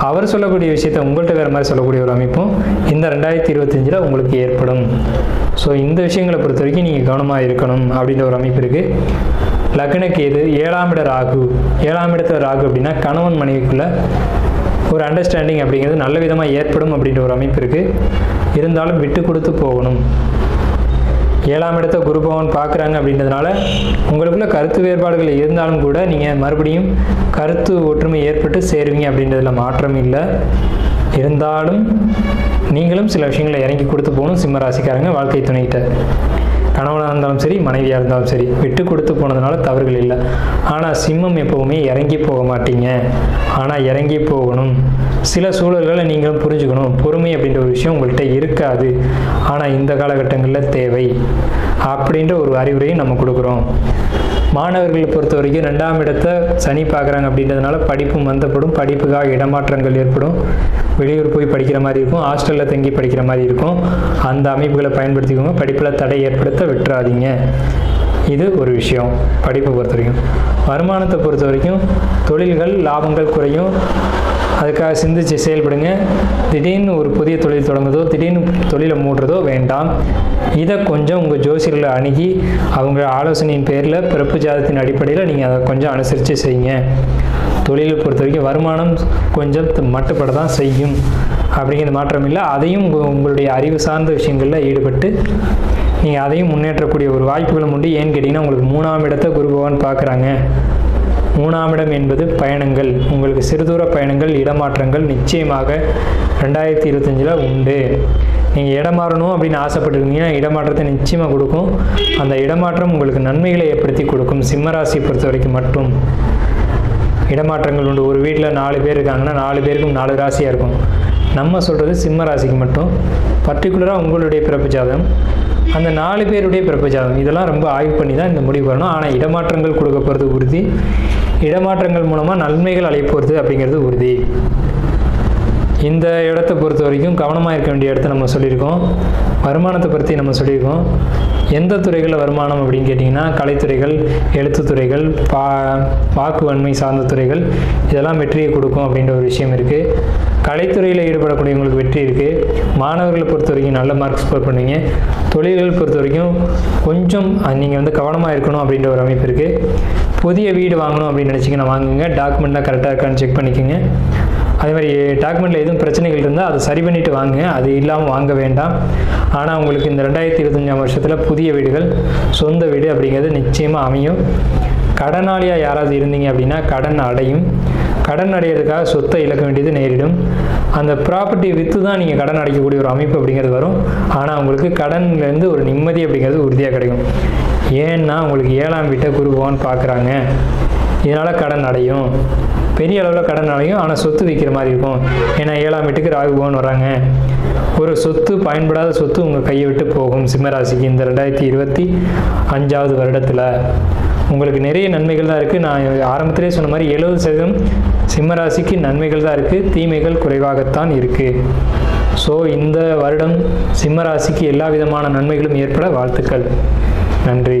அவர் சொல்லக்கூடிய விஷயத்த உங்கள்கிட்ட வேறு மாதிரி சொல்லக்கூடிய ஒரு அமைப்பும் இந்த 2025 உங்களுக்கு ஏற்படும். ஸோ இந்த விஷயங்களை பொறுத்த வரைக்கும் நீங்கள் கவனமாக இருக்கணும் அப்படின்ற ஒரு அமைப்பு இருக்குது. லக்னக்கேது 7ஆம் இட ராகு, 7ஆம் இடத்துல ராகு அப்படின்னா கணவன் மனைவிக்குள்ள ஒரு அண்டர்ஸ்டாண்டிங் அப்படிங்கிறது நல்ல விதமாக ஏற்படும் அப்படின்ற ஒரு அமைப்பு இருக்குது. இருந்தாலும் விட்டு கொடுத்து போகணும். 7ஆம் இடத்தை குரு பகவான் பார்க்குறாங்க அப்படின்றதுனால உங்களுக்குள்ள கருத்து வேறுபாடுகள் இருந்தாலும் கூட நீங்கள் மறுபடியும் கருத்து ஒற்றுமை ஏற்பட்டு சேருவீங்க அப்படின்றதுல மாற்றம் இல்லை. இருந்தாலும் நீங்களும் சில விஷயங்களை இறங்கி கொடுத்து போகணும். சிம்மராசிக்காரங்க வாழ்க்கை துணைகிட்ட கணவனாக இருந்தாலும் சரி, மனைவியாக இருந்தாலும் சரி, விட்டு கொடுத்து போனதுனால தவறுகள் இல்லை. ஆனால் சிம்மம் எப்போவுமே இறங்கி போக மாட்டீங்க, ஆனால் இறங்கி போகணும். சில சூழல்களை நீங்களும் புரிஞ்சுக்கணும். பொறுமை அப்படின்ற ஒரு விஷயம் உங்கள்கிட்ட இருக்காது, ஆனால் இந்த காலகட்டங்களில் தேவை அப்படின்ற ஒரு அறிவுரையை நம்ம கொடுக்குறோம். மாணவர்களை பொறுத்த வரைக்கும் 2ஆம் இடத்தை சனி பார்க்குறாங்க அப்படின்றதுனால படிப்பு மந்தப்படும், படிப்புக்காக இடமாற்றங்கள் ஏற்படும், வெளியூர் போய் படிக்கிற மாதிரி இருக்கும், ஹாஸ்டலில் தங்கி படிக்கிற மாதிரி இருக்கும். அந்த அமைப்புகளை பயன்படுத்திக்கோங்க. படிப்பில் தடை ஏற்படுத்த விட்டுறாதீங்க. இது ஒரு விஷயம். படிப்பை பொறுத்த வரைக்கும் வருமானத்தை பொறுத்த வரைக்கும் தொழில்கள் லாபங்கள் குறையும், அதுக்காக சிந்திச்சு செயல்படுங்க. திடீர்னு ஒரு புதிய தொழில் தொடங்குறதோ திடீர்னு தொழிலை மூடுறதோ வேண்டாம். இதை கொஞ்சம் உங்கள் ஜோசியர்களை அணுகி அவங்க ஆலோசனையின் பேரில் பிறப்பு ஜாதத்தின் அடிப்படையில் நீங்கள் அதை கொஞ்சம் அனுசரித்து செய்யுங்க. தொழிலை பொறுத்த வரைக்கும் வருமானம் கொஞ்சம் மட்டுப்பட தான் செய்யும், அப்படிங்கிற மாற்றம் இல்லை. அதையும் உங்களுடைய அறிவு சார்ந்த விஷயங்களில் ஈடுபட்டு நீங்கள் அதையும் முன்னேற்றக்கூடிய ஒரு வாய்ப்புகளும் உண்டு. ஏன்னு கேட்டிங்கன்னா உங்களுக்கு 3ஆம் இடத்தை குரு பகவான் பார்க்குறாங்க. 3ஆம் இடம் என்பது பயணங்கள், உங்களுக்கு சிறுதூர பயணங்கள், இடமாற்றங்கள் நிச்சயமாக 2025 உண்டு. நீங்கள் இடம் மாறணும் அப்படின்னு ஆசைப்பட்டுருந்தீங்கன்னா இடமாற்றத்தை நிச்சயமாக கொடுக்கும். அந்த இடமாற்றம் உங்களுக்கு நன்மைகளை ஏற்படுத்தி கொடுக்கும். சிம்மராசியை பொறுத்த வரைக்கும் மட்டும் இடமாற்றங்கள் உண்டு. ஒரு வீட்டில் 4 பேர் இருக்காங்கன்னா 4 பேருக்கும் 4 ராசியாக இருக்கும். நம்ம சொல்கிறது சிம்ம ராசிக்கு மட்டும், பர்டிகுலராக உங்களுடைய பிறப்பு ஜாதகம், அந்த 4 பேருடைய பிறப்பு ஜாதகம், இதெல்லாம் ரொம்ப ஆய்வு பண்ணி தான் இந்த முடிவு வரணும். ஆனால் இடமாற்றங்கள் கொடுக்க போகிறது உறுதி. இடமாற்றங்கள் மூலமாக நன்மைகள் அடைய போகிறது அப்படிங்கிறது உறுதி. இந்த இடத்தை பொறுத்த வரைக்கும் கவனமாக இருக்க வேண்டிய இடத்த நம்ம சொல்லியிருக்கோம். வருமானத்தை பற்றி நம்ம சொல்லியிருக்கோம். எந்த துறைகளில் வருமானம் அப்படின்னு கேட்டிங்கன்னா கலைத்துறைகள், எழுத்துத்துறைகள், வாக்குவன்மை சார்ந்த துறைகள், இதெல்லாம் வெற்றியை கொடுக்கும் அப்படின்ற ஒரு விஷயம் இருக்குது. கலைத்துறையில் ஈடுபடக்கூடியவங்களுக்கு வெற்றி இருக்குது. மாணவர்களை பொறுத்த வரைக்கும் நல்ல மார்க் ஸ்கோர் பண்ணுவீங்க. தொழில்கள் பொறுத்த வரைக்கும் கொஞ்சம் நீங்கள் கவனமாக இருக்கணும் அப்படின்ற ஒரு அமைப்பு இருக்குது. புதிய வீடு வாங்கணும் அப்படின்னு நினச்சிங்கன்னா வாங்குங்க. டாக்குமெண்ட்லாம் கரெக்டாக இருக்கான்னு செக் பண்ணிக்கோங்க. அதே மாதிரி டாக்குமெண்ட்டில் எதுவும் பிரச்சனைகள் இருந்தால் அதை சரி பண்ணிவிட்டு வாங்குங்க, அது இல்லாமல் வாங்க வேண்டாம். ஆனால் உங்களுக்கு இந்த 2025ஆம் வருஷத்தில் புதிய வீடுகள், சொந்த வீடு அப்படிங்கிறது நிச்சயமாக அமையும். கடனாளியாக யாராவது இருந்தீங்க அப்படின்னா கடன் அடையும். கடன் அடையிறதுக்காக சொத்தை இழக்க வேண்டியது நேரிடும். அந்த ப்ராப்பர்ட்டியை விற்று தான் நீங்கள் கடன் அடைக்கக்கூடிய ஒரு அமைப்பு அப்படிங்கிறது வரும். ஆனால் உங்களுக்கு கடன்லேருந்து ஒரு நிம்மதி அப்படிங்கிறது உறுதியாக கிடைக்கும். ஏன்னா உங்களுக்கு 7ஆம் வீட்டை குரு பகவான் பார்க்குறாங்க. இதனால் கடன் அடையும், பெரிய அளவில் கடன் அடையும். ஆனால் சொத்து விற்கிற மாதிரி இருக்கும். ஏன்னா 7ஆம் வீட்டுக்கு ராகு பகவான் வராங்க. ஒரு சொத்து, பயன்படாத சொத்து உங்கள் கையை விட்டு போகும். சிம்மராசிக்கு இந்த 2025ஆவது வருடத்தில் உங்களுக்கு நிறைய நன்மைகள் தான் இருக்குது. நான் ஆரம்பத்திலே சொன்ன மாதிரி 70% சிம்மராசிக்கு நன்மைகள் தான் இருக்குது, தீமைகள் குறைவாகத்தான் இருக்குது. ஸோ இந்த வருடம் சிம்மராசிக்கு எல்லா விதமான நன்மைகளும் ஏற்பட வாழ்த்துக்கள். நன்றி.